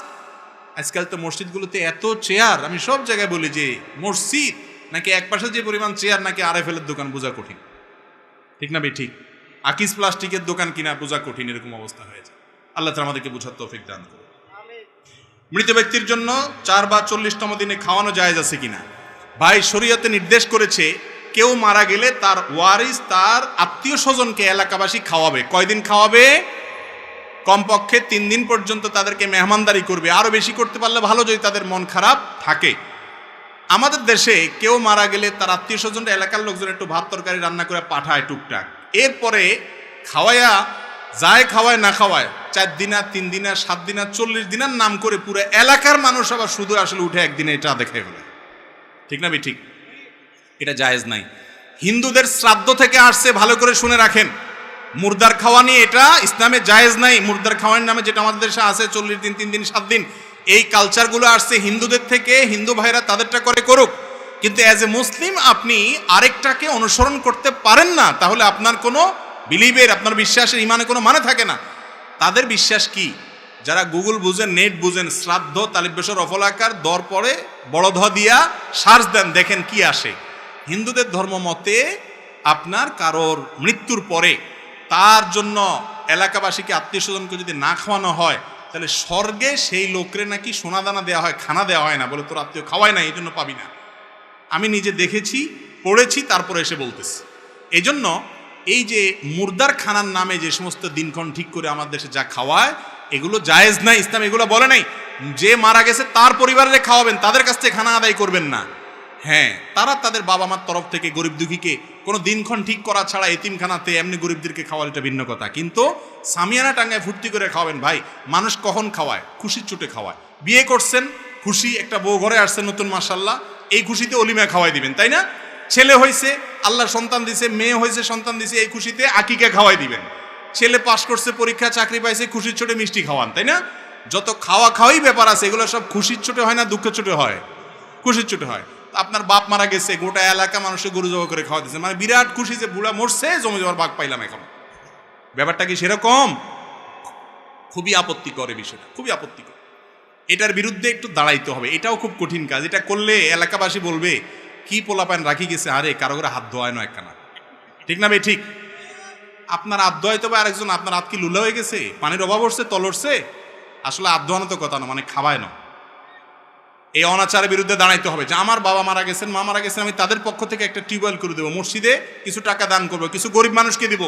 আজকাল তো মসজিদগুলোতে এত চেয়ার, আমি সব জায়গায় বলি যে মসজিদ নাকি এক পাশে যে পরিমাণ চেয়ার, নাকি আরএফএলের দোকান, বোঝা কঠিন, ঠিক না? ঠিক আকিস প্লাস্টিকের দোকান কিনা বোঝা কঠিন, এরকম অবস্থা হয়েছে। আল্লাহ তাআলা আমাদেরকে বুঝার তৌফিক দান করুন। মৃত ব্যক্তির জন্য 4 বা 40তম দিনে খাওয়ানো জায়েজ আছে কিনা? ভাই, শরীয়তে নির্দেশ করেছে কেউ মারা গেলে তার ওয়ারিস, তার আত্মীয় স্বজনকে এলাকাবাসী খাওয়াবে। কয়দিন খাওয়াবে? কমপক্ষে 3 দিন পর্যন্ত তাদেরকে মেহমানদারি করবে, আরো বেশি করতে পারলে ভালো, যদি তাদের মন খারাপ থাকে। আমাদের দেশে কেউ মারা গেলে তার আত্মীয় স্বজনরা, এলাকার লোকজন একটু ভাত তরকারি রান্না করে পাঠায় টুকটাক, এরপরে খাওয়ায়া যায়, খাওয়ায় না খাওয়ায় 4 দিনা, 3 দিনা, 7 দিনা, 40 দিনের নাম করে পুরো এলাকার মানুষ আবার শুধু আসলে উঠে একদিনে এটা দেখে ফেলে, ঠিক না? ঠিক, এটা জায়েজ নাই। হিন্দুদের শ্রাদ্ধ থেকে আসছে, ভালো করে শুনে রাখেন, মুর্দার খাওয়া নিয়ে এটা ইসলামে জায়েজ নাই। মুর্দার খাওয়ার নামে যেটা আমাদের দেশে আছে 40 দিন, 3 দিন, 7 দিন, এই কালচারগুলো আসছে হিন্দুদের থেকে। হিন্দু ভাইরা তাদেরটা করে করুক, কিন্তু অ্যাজ এ মুসলিম আপনি আরেকটাকে অনুসরণ করতে পারেন না, তাহলে আপনার কোনো বিলিভের, আপনার বিশ্বাসের, ইমানে কোনো মানে থাকে না। তাদের বিশ্বাস কি? যারা গুগল বুঝেন, নেট বুঝেন, শ্রাদ্ধ তালিবেশ্বর অফলাকার দর পরে বড় ধ দিয়া সার্চ দেন, দেখেন কি আসে। হিন্দুদের ধর্ম মতে আপনার কারোর মৃত্যুর পরে তার জন্য এলাকাবাসীকে, আত্মীয় স্বজনকে যদি না খাওয়ানো হয়, তাহলে স্বর্গে সেই লোকরে নাকি সোনা দানা দেওয়া হয়, খানা দেওয়া হয় না, বলে তোর আত্মীয় খাওয়ায় না, এই জন্য পাবি না। আমি নিজে দেখেছি, পড়েছি, তারপরে এসে বলতেছি। এই জন্য এই যে মুর্দার খানার নামে যে সমস্ত দিনক্ষণ ঠিক করে আমার দেশে যা খাওয়ায়, এগুলো জায়েজ নাই, ইসলাম এগুলো বলে নাই। যে মারা গেছে তার পরিবারে খাওয়াবেন, তাদের কাছ থেকে খানা আদায় করবেন না। হ্যাঁ, তারা তাদের বাবা মার তরফ থেকে গরিব দুঃখীকে কোনো দিনক্ষণ ঠিক করা ছাড়া এতিমখানাতে এমনি গরিবদেরকে খাওয়ার, এটা ভিন্ন কথা। কিন্তু সামিয়ানা টাঙ্গায় ফুর্তি করে খাওয়াবেন। ভাই, মানুষ কখন খাওয়ায়? খুশির চোটে খাওয়ায়। বিয়ে করছেন, খুশি, একটা বউ ঘরে আসছে নতুন, মাশাআল্লাহ, এই খুশিতে অলিমা খাওয়াই দিবেন, তাই না? ছেলে হয়েছে, আল্লাহ সন্তান দিছে, মেয়ে হয়েছে, সন্তান দিছে, এই খুশিতে আকিকা খাওয়াই দিবেন। ছেলে পাশ করছে, পরীক্ষা, চাকরি পাইছে, খুশির চোটে মিষ্টি খাওয়ান, তাই না? যত খাওয়া খাওয়াই ব্যাপার আছে, এগুলো সব খুশির চোটে হয় না দুঃখের চোটে হয়? খুশির চোটে হয়। আপনার বাপ মারা গেছে, গোটা এলাকা মানুষের গরু জবাই করে খাওয়া দিচ্ছে, মানে বিরাট খুশি যে বুড়া মরছে, জমি জমার ভাগ পাইলাম। এখন ব্যাপারটা কি সেরকম? খুবই আপত্তিকর এই বিষয়টা, খুবই আপত্তিকর। এটার বিরুদ্ধে একটু দাঁড়াইতে হবে। এটাও খুব কঠিন কাজ। এটা করলে এলাকাবাসী বলবে কি পোলাপান রাখি গেছে, আরে কারো করে হাত ধোয়ায় না একখানা, ঠিক না ভাই? ঠিক। আপনার হাত ধোয়াইতে হবে আরেকজন, আপনার হাত কি লুলা হয়ে গেছে, পানির অভাব হচ্ছে, তল উঠছে? আসলে হাত ধোয়ানো তো কথা না, মানে খাওয়ায় না। এই অনাচারের বিরুদ্ধে দাঁড়াইতে হবে যে আমার বাবা মারা গেছেন, মা মারা গেছেন, আমি তাদের পক্ষ থেকে একটা টিউবওয়েল করে দেবো, মসজিদে কিছু টাকা দান করবো, কিছু গরিব মানুষকে দিব।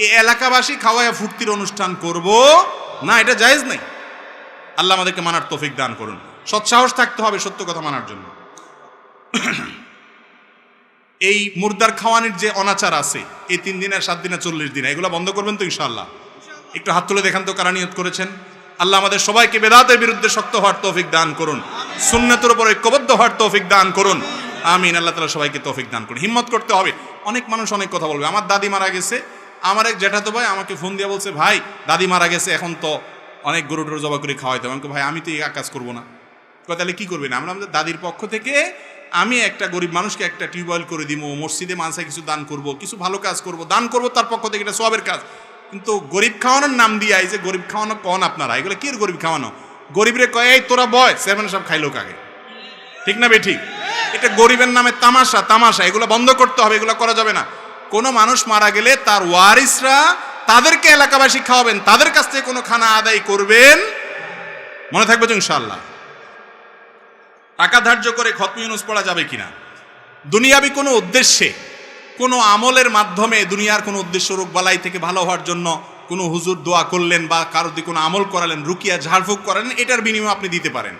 এই এলাকাবাসী খাওয়ায় ফুর্তির অনুষ্ঠান করব না, এটা জায়েজ নাই। আল্লাহ আমাদেরকে মানার তৌফিক দান করুন। সৎসাহস থাকতে হবে সত্য কথা মানার জন্য। এই মুর্দার খাওয়ানির যে অনাচার আছে, এই 3 দিন আর 7 দিন আর 40 দিন, এগুলো বন্ধ করবেন তো ইনশাআল্লাহ? একটু হাত তুলে দেখান তো কারা নিয়ত করেছেন। আল্লাহ আমাদের সবাইকে বেদাতের বিরুদ্ধে শক্ত হওয়ার তৌফিক দান করুন, সুন্নাতের উপর ঐক্যবদ্ধ হওয়ার তৌফিক দান করুন। আমিন। আল্লাহ তাআলা সবাইকে তৌফিক দান করুন। হিম্মত করতে হবে। অনেক মানুষ অনেক কথা বলবে। আমার দাদি মারা গেছে, আমার এক জ্যাঠাতো ভাই আমাকে ফোন দিয়ে বলছে, ভাই দাদি মারা গেছে, এখন তো অনেক গরু টরু জবা করে খাওয়াইতে হবে। ভাই আমি তো এই কাজ করবো না। তাহলে কি করবেন? আমরা আমাদের দাদির পক্ষ থেকে আমি একটা গরিব মানুষকে একটা টিউবওয়েল করে দিব, মসজিদে মানসায় কিছু দান করব, কিছু ভালো কাজ করব, দান করব তার পক্ষ থেকে, এটা সওয়াবের কাজ। কিন্তু গরিব খাওয়ানোর নাম দিয়ে এই যে গরিব খাওয়ানো কন আপনারা, এগুলো কি গরিব খাওয়ানো? গরিবরে কয় এই তোরা বয়, চেয়ারম্যান সাহেব খাইলো কাকে, ঠিক না বে ঠিক? এটা গরিবের নামে তামাশা, তামাশা। এগুলো বন্ধ করতে হবে, এগুলো করা যাবে না। কোনো মানুষ মারা গেলে তার ওয়ারিসরা তাদেরকে এলাকাবাসী খাওয়াবেন, তাদের কাছ থেকে কোনো খানা আদায় করবেন, মনে থাকবে তো ইনশাআল্লাহ। টাকা ধার্য করে খতম ইউনুস পড়া যাবে কিনা? দুনিয়াবি কোনো উদ্দেশ্যে, কোনো আমলের মাধ্যমে, দুনিয়ার কোনো উদ্দেশ্য, রোগ বালাই থেকে ভালো হওয়ার জন্য কোনো হুজুর দোয়া করলেন বা কারো দিয়ে কোনো আমল করালেন, রুকিয়া ঝাড়ফুঁক করালেন, এটার বিনিময়ে আপনি দিতে পারেন।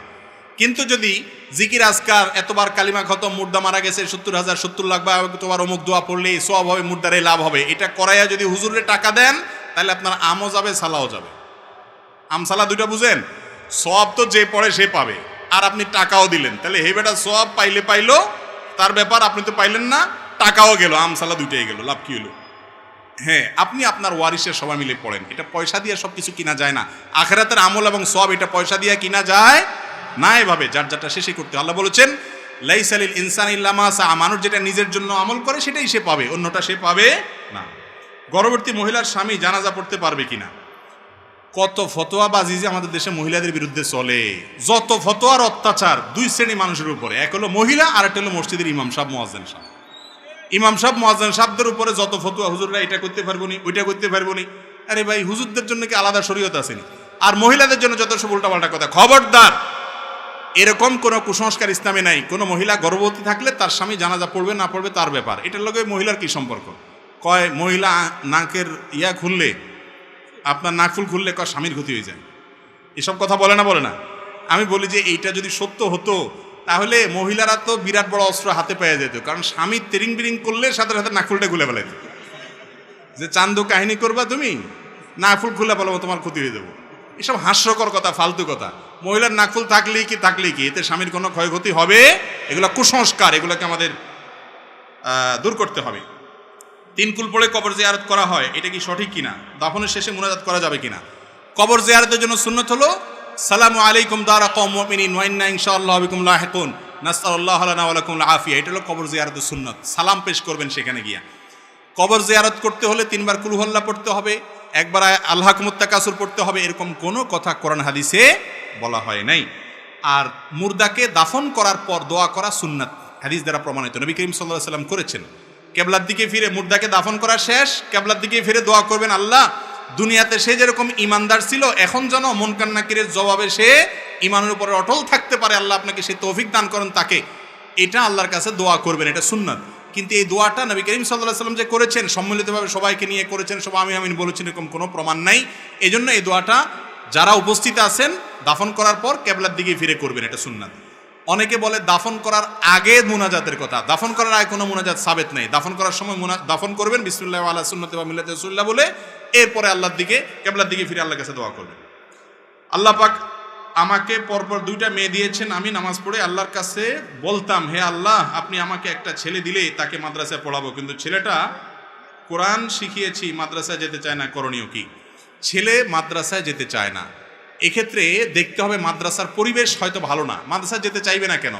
কিন্তু যদি জিকির আজকার, এতবার কালিমা খতম, মুর্দা মারা গেছে 70,000 70 লাখ, বা তোমার অমুক দোয়া পড়লে সওয়াব হবে, মুর্দারে লাভ হবে, এটা করাইয়া যদি হুজুরে টাকা দেন, তাহলে আপনার আমও যাবে, সালাও যাবে। আমসালা দুইটা বুঝেন? সওয়াব তো যে পড়ে সে পাবে, আর আপনি টাকাও দিলেন, তাহলে হে বেটা সওয়াব পাইলে পাইলো, তার ব্যাপার, আপনি তো পাইলেন না, টাকাও গেল, আমসালা দুইটাই গেল, লাভ কি হলো? হ্যাঁ, আপনি আপনার ওয়ারিসের সবাই মিলে পড়েন। এটা পয়সা দিয়ে সব কিছু কিনা যায় না। আখিরাতের আমল এবং সওয়াব এটা পয়সা দিয়ে কিনা যায় না। এভাবে যার যারটা শেষে করতে। আল্লাহ বলেছেন লাইসা লিল ইনসানি ইল্লা মা সা, মানুষ যেটা নিজের জন্য আমল করে সেটাই সে পাবে, অন্যটা সে পাবে না। গর্ভবতী মহিলার স্বামী জানাজা পড়তে পারবে কিনা? কত ফতোয়াবাজি যে আমাদের দেশে মহিলাদের বিরুদ্ধে চলে, যত ফতোয়ার অত্যাচার 2 শ্রেণী মানুষের উপরে, এক হলো মহিলা, আর একটা হলো মসজিদের ইমাম সাহেব, মুয়াজ্জিন সাহেব। ইমাম সাহেব, মুয়াজ্জিন সাহেবদের উপরে যত ফতোয়া, হুজুররা এটা করতে পারবো নি, ওইটা করতে পারবো নি। আরে ভাই, হুজুরদের জন্য কি আলাদা শরীয়ত আসেনি? আর মহিলাদের জন্য যত সব উল্টাপাল্টা কথা। খবরদার, এরকম কোনো কুসংস্কার ইসলামে নাই। কোনো মহিলা গর্ভবতী থাকলে তার স্বামী জানাজা পড়বে না পড়বে তার ব্যাপার। এটার লগে মহিলার কি সম্পর্ক? কয় মহিলা নাকের ইয়া খুললে, আপনার নাকফুল খুললে কয় স্বামীর ক্ষতি হয়ে যায়, এসব কথা বলে না, বলে না? আমি বলি যে এইটা যদি সত্য হতো, তাহলে মহিলারা তো বিরাট বড় অস্ত্র হাতে পেয়ে যেত। কারণ স্বামী তেরিং বিরিং করলে সাথে সাথে নাকফুলটা খুলে ফেলে, যে চান্দু কাহিনী করবা তুমি, নাকফুল খুলে বলবো তোমার ক্ষতি হয়ে যাবো। এসব হাস্যকর কথা, ফালতু কথা। মহিলার নাকফুল থাকলেই কি, এতে স্বামীর কোনো ক্ষয়ক্ষতি হবে? এগুলো কুসংস্কার, এগুলোকে আমাদের দূর করতে হবে। 3 কুল পড়ে কবর জিয়ারত করা হয়, এটা কি সঠিক কিনা? দাফনের শেষে মুনাজাত করা যাবে কিনা? কবর জিয়ারতের জন্য সুন্নত হলো সালামু আলাইকুম দারা কওম মুমিনিন ওয়া ইন্না ইনশাআল্লাহু বিকুম লাহিকুন নাসআলুল্লাহ লানা ওয়া লাকুম আল আফিয়া। এটা হলো কবর জিয়ারতের সুন্নত। সালাম পেশ করবেন সেখানে গিয়া। কবর জিয়ারত করতে হলে 3 বার কুল হুয়াল্লাহ পড়তে হবে, 1 বার আল্লাহকুমুত তাকাসুর পড়তে হবে, এরকম কোনো কথা কোরআন হাদিসে বলা হয় নাই। আর মুর্দাকে দাফন করার পর দোয়া করা সুন্নাত, হাদিস দ্বারা প্রমাণিত। নবী করিম সাল্লাল্লাহু আলাইহি সাল্লাম করেছেন। কেবলার দিকে ফিরে, মুর্দাকে দাফন করা শেষ, কেবলার দিকে ফিরে দোয়া করবেন, আল্লাহ দুনিয়াতে সে যেরকম ইমানদার ছিল, এখন যেন মুনকার নাকিরের জবাবে সে ইমানের উপরে অটল থাকতে পারে, আল্লাহ আপনাকে সে তৌফিক দান করেন তাকে। এটা আল্লাহর কাছে দোয়া করবেন, এটা সুন্নাত। কিন্তু এই দোয়াটা নবী করিম সাল্লাল্লাহু আলাইহি সাল্লাম যে করেছেন, সম্মিলিতভাবে সবাইকে নিয়ে করেছেন, সবাই আমি আমিন বলেছেন, এরকম কোনো প্রমাণ নাই। এই জন্য এই দোয়াটা যারা উপস্থিত আছেন দাফন করার পর কেবলার দিকে ফিরে করবেন, এটা সুন্নাত। অনেকে বলে দাফন করার আগে মুনাজাতের কথা, দাফন করার আগে কোনো মুনাজাত সাবেত নেই। দাফন করার সময় দাফন করবেন বিসমিল্লাহ আলা সুন্নতি ওয়া মিল্লাতি রাসূলিল্লাহ বলে, এরপরে আল্লাহর দিকে, কেবলার দিকে ফিরে আল্লাহর কাছে দোয়া করবেন। আল্লাহ পাক আমাকে পরপর 2টা মেয়ে দিয়েছেন, আমি নামাজ পড়ে আল্লাহর কাছে বলতাম, হে আল্লাহ, আপনি আমাকে একটা ছেলে দিলে তাকে মাদ্রাসায় পড়াবো, কিন্তু ছেলেটা কোরআন শিখিয়েছি, মাদ্রাসায় যেতে চায় না, করণীয় কি? ছেলে মাদ্রাসায় যেতে চায় না, এক্ষেত্রে দেখতে হবে মাদ্রাসার পরিবেশ হয়তো ভালো না। মাদ্রাসা যেতে চাইবে না কেন?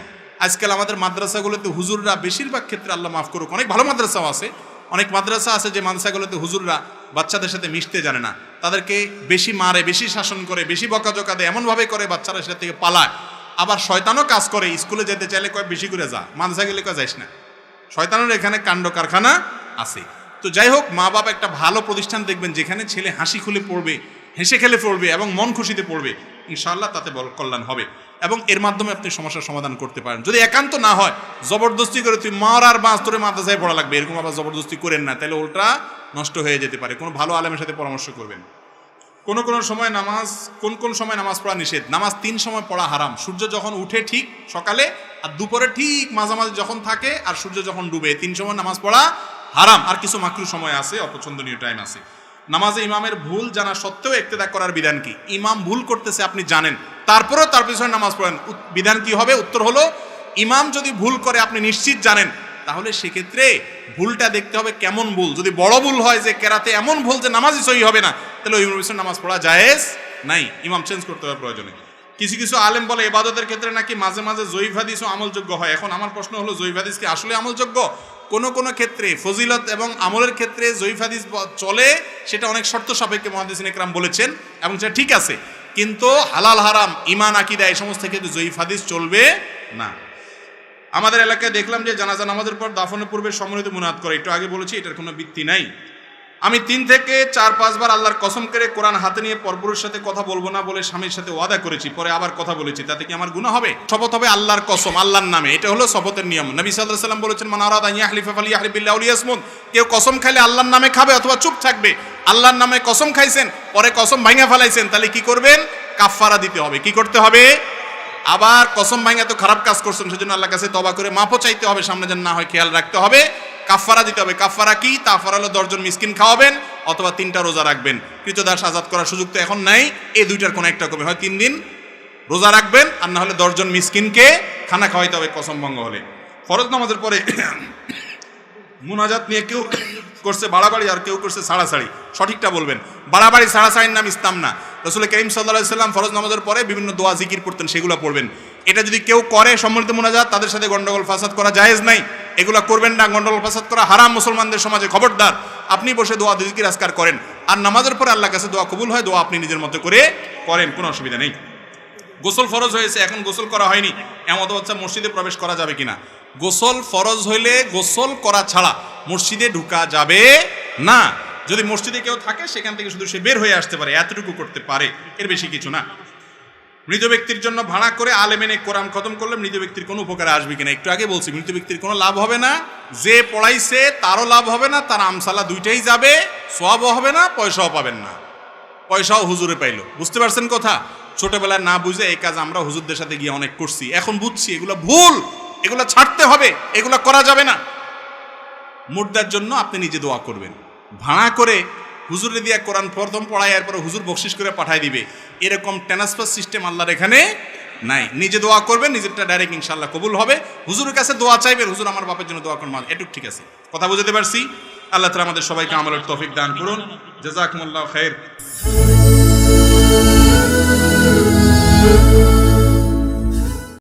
আজকাল আমাদের মাদ্রাসাগুলোতে হুজুররা বেশিরভাগ ক্ষেত্রে, আল্লাহ মাফ করুক, অনেক ভালো মাদ্রাসাও আছে, অনেক মাদ্রাসা আছে যে মাদ্রাসাগুলোতে হুজুররা বাচ্চাদের সাথে মিশতে জানে না, তাদেরকে বেশি মারে, বেশি শাসন করে, বেশি বকাঝকা দেয়, এমনভাবে করে বাচ্চারা সেটা থেকে পালায়। আবার শয়তানও কাজ করে, স্কুলে যেতে চাইলে কয় বেশি করে যা, মাদ্রাসা গেলে কয় যাইস না। শয়তানের এখানে কাণ্ড কারখানা আছে। তো যাই হোক, মা বাবা একটা ভালো প্রতিষ্ঠান দেখবেন যেখানে ছেলে হাসি খুলে পড়বে, হেসে খেলে পড়বে এবং মন খুশিতে পড়বে, ইনশাআল্লাহ তাতে বড় কল্যাণ হবে এবং এর মাধ্যমে আপনি সমস্যার সমাধান করতে পারেন। যদি একান্ত না হয়, জবরদস্তি করে তুই মার আর বাঁচ তোরে মাদ্রাসায় পড়া লাগবে, এরকম আবার জবরদস্তি করেন না, তাহলে উল্টা নষ্ট হয়ে যেতে পারে। কোনো ভালো আলেমের সাথে পরামর্শ করবেন। কোন সময় নামাজ, কোন সময় নামাজ পড়া নিষেধ? নামাজ 3 সময় পড়া হারাম। সূর্য যখন উঠে ঠিক সকালে, আর দুপুরে ঠিক মাঝামাঝি যখন থাকে, আর সূর্য যখন ডুবে, 3 সময় নামাজ পড়া হারাম। আর কিছু মাকরু সময় আছে, অপছন্দনীয় টাইম আছে। নামাজে ইমামের ভুল জানা সত্ত্বেও ইক্তেদা করার বিধান কি? ইমাম ভুল করতেছে আপনি জানেন, তারপরেও তার পিছনে নামাজ পড়েন, বিধান কি হবে? উত্তর হলো, ইমাম যদি ভুল করে আপনি নিশ্চিত জানেন, তাহলে সেক্ষেত্রে ভুলটা দেখতে হবে কেমন ভুল। যদি বড় ভুল হয় যে কেরাতে এমন ভুল যে নামাজই সহি হবে না, তাহলে ওই ইমামের পিছনে নামাজ পড়া জায়েজ নাই, ইমাম চেঞ্জ করতে হবে প্রয়োজনে। কিছু আলেম বলে ইবাদতের ক্ষেত্রে নাকি মাঝে মাঝে জয়ীফ হাদিসও আমলযোগ্য হয়। এখন আমার প্রশ্ন হলো, জয়ীফ হাদিস কি আসলে আমলযোগ্য? কোন ক্ষেত্রে ফজিলত এবং আমলের ক্ষেত্রে জয়ীফ হাদিস চলে, সেটা অনেক শর্ত সাপেক্ষে মুহাদ্দিসিন ইকরাম বলেছেন এবং সেটা ঠিক আছে। কিন্তু হালাল হারাম, ঈমান, আকীদা এই সমস্ত ক্ষেত্রে জয়ীফ হাদিস চলবে না। আমাদের এলাকায় দেখলাম যে জানাজা নামাজের পর দাফনের পূর্বে সম্মিলিত মুনাজাত করে, একটু আগে বলেছি এটার কোনো ভিত্তি নাই। আমি 3 থেকে 4-5 বার আল্লাহর কসম করে কোরআন হাতে নিয়ে পরপুরুষের সাথে কথা বলবো না বলে স্বামীর সাথে ওয়াদা করেছি, পরে আবার কথা বলেছি, তাতে কি আমার গুনাহ হবে? শপথ হবে আল্লাহর কসম, আল্লাহর নামে, এটা হলো শপথের নিয়ম। নবী সাল্লাল্লাহু আলাইহি ওয়াসাল্লাম বলেছেন, মান আরাদা আন ইয়াহলিফা ফালইয়াহলিফ বিল্লাহি আও লিয়াসমুত। কেউ কসম খাইলে আল্লাহর নামে খাবে অথবা চুপ থাকবে। আল্লাহর নামে কসম খাইছেন, পরে কসম ভাঙা ফেলাইছেন, তাহলে কি করবেন? কাফারা দিতে হবে। কি করতে হবে? আবার কসম ভাঙা তো খারাপ কাজ করছেন, সেজন্য আল্লাহর কাছে তওবা করে মাফও চাইতে হবে, সামনে যেন না হয় খেয়াল রাখতে হবে। কাফারা দিতে হবে। কাফারা কি? কাফারা হলো 10 জন মিসকিন খাওয়াবেন অথবা 3টা রোজা রাখবেন। কৃতদাস আজাদ করার সুযোগ তো এখন নাই, এই দুইটার কোনো একটা করবেন, হয় 3 দিন রোজা রাখবেন আর না হলে 10 জন মিসকিনকে খানা খাওয়াইতে হবে কসম ভঙ্গ হলে। ফরজ নামাজের পরে মুনাজাত নিয়ে কেউ করছে বাড়াবাড়ি আর কেউ করছে ছাড়াছাড়ি, সঠিকটা বলবেন। বাড়াবাড়ি ছাড়াছাড়ির নাম ইসলাম না। রাসূল কারীম সাল্লাল্লাহু আলাইহি ওয়াসাল্লাম ফরজ নামাজের পরে বিভিন্ন দোয়া জিকির পড়তেন, সেগুলো পড়বেন। এটা যদি কেউ করে সম্মিলিত মুনাজাত, তাদের সাথে গন্ডগোল ফাসাদ করা জায়েজ নাই, এগুলা করবেন না। গন্ডগোল ফাসাদ করা হারাম মুসলমানদের সমাজে, খবরদার। আপনি বসে দোয়া জিকির আজকার করেন, আর নামাজের পরে আল্লাহর কাছে দোয়া কবুল হয়, দোয়া আপনি নিজের মতো করে করেন, কোনো অসুবিধা নেই। গোসল ফরজ হয়েছে, এখন গোসল করা হয়নি, এমন বাচ্চা মসজিদে প্রবেশ করা যাবে কিনা? গোসল ফরজ হইলে গোসল করা ছাড়া মসজিদে ঢুকা যাবে না। যদি মসজিদে কেউ থাকে, সেখান থেকে শুধু সে বের হয়ে আসতে পারে, এতটুকু করতে পারে, এর বেশি কিছু না। মৃত ব্যক্তির জন্য ভাড়া করে আলেম এনে কোরআন খতম করলে মৃত ব্যক্তির কোনো উপকারে আসবে কিনা? একটু আগে বলছি, মৃত ব্যক্তির কোনো লাভ হবে না, যে পড়াইছে তারও লাভ হবে না, তার আমসালা দুইটাই যাবে, সওয়াবও হবে না, পয়সাও পাবেন না। পয়সাও হুজুরে পাইলো। বুঝতে পারছেন কথা? ছোটবেলায় না বুঝে এই কাজ আমরা হুজুরদের সাথে গিয়ে অনেক করছি, এখন বুঝছি এগুলো ভুল, এগুলো ছাড়তে হবে, এগুলো করা যাবে না। মুর্দার জন্য আপনি নিজে দোয়া করবেন। ভাড়া করে হুজুরে দিয়া কোরআন প্রথম পড়ায়, এরপরে হুজুর বকশিস করে পাঠায় দিবে, এরকম ট্রান্সফার সিস্টেম আল্লাহর এখানে নাই। নিজে দোয়া করবেন, নিজেরটা ডাইরেক্ট ইনশাআল্লাহ কবুল হবে। হুজুরের কাছে দোয়া চাইবেন, হুজুর আমার বাপের জন্য দোয়া করুন, এটুক ঠিক আছে। কথা বুঝতে পারছি? আল্লাহ তাআলা আমাদের সবাইকে আমলের তৌফিক দান করুন। জাযাকুমুল্লাহু খাইর।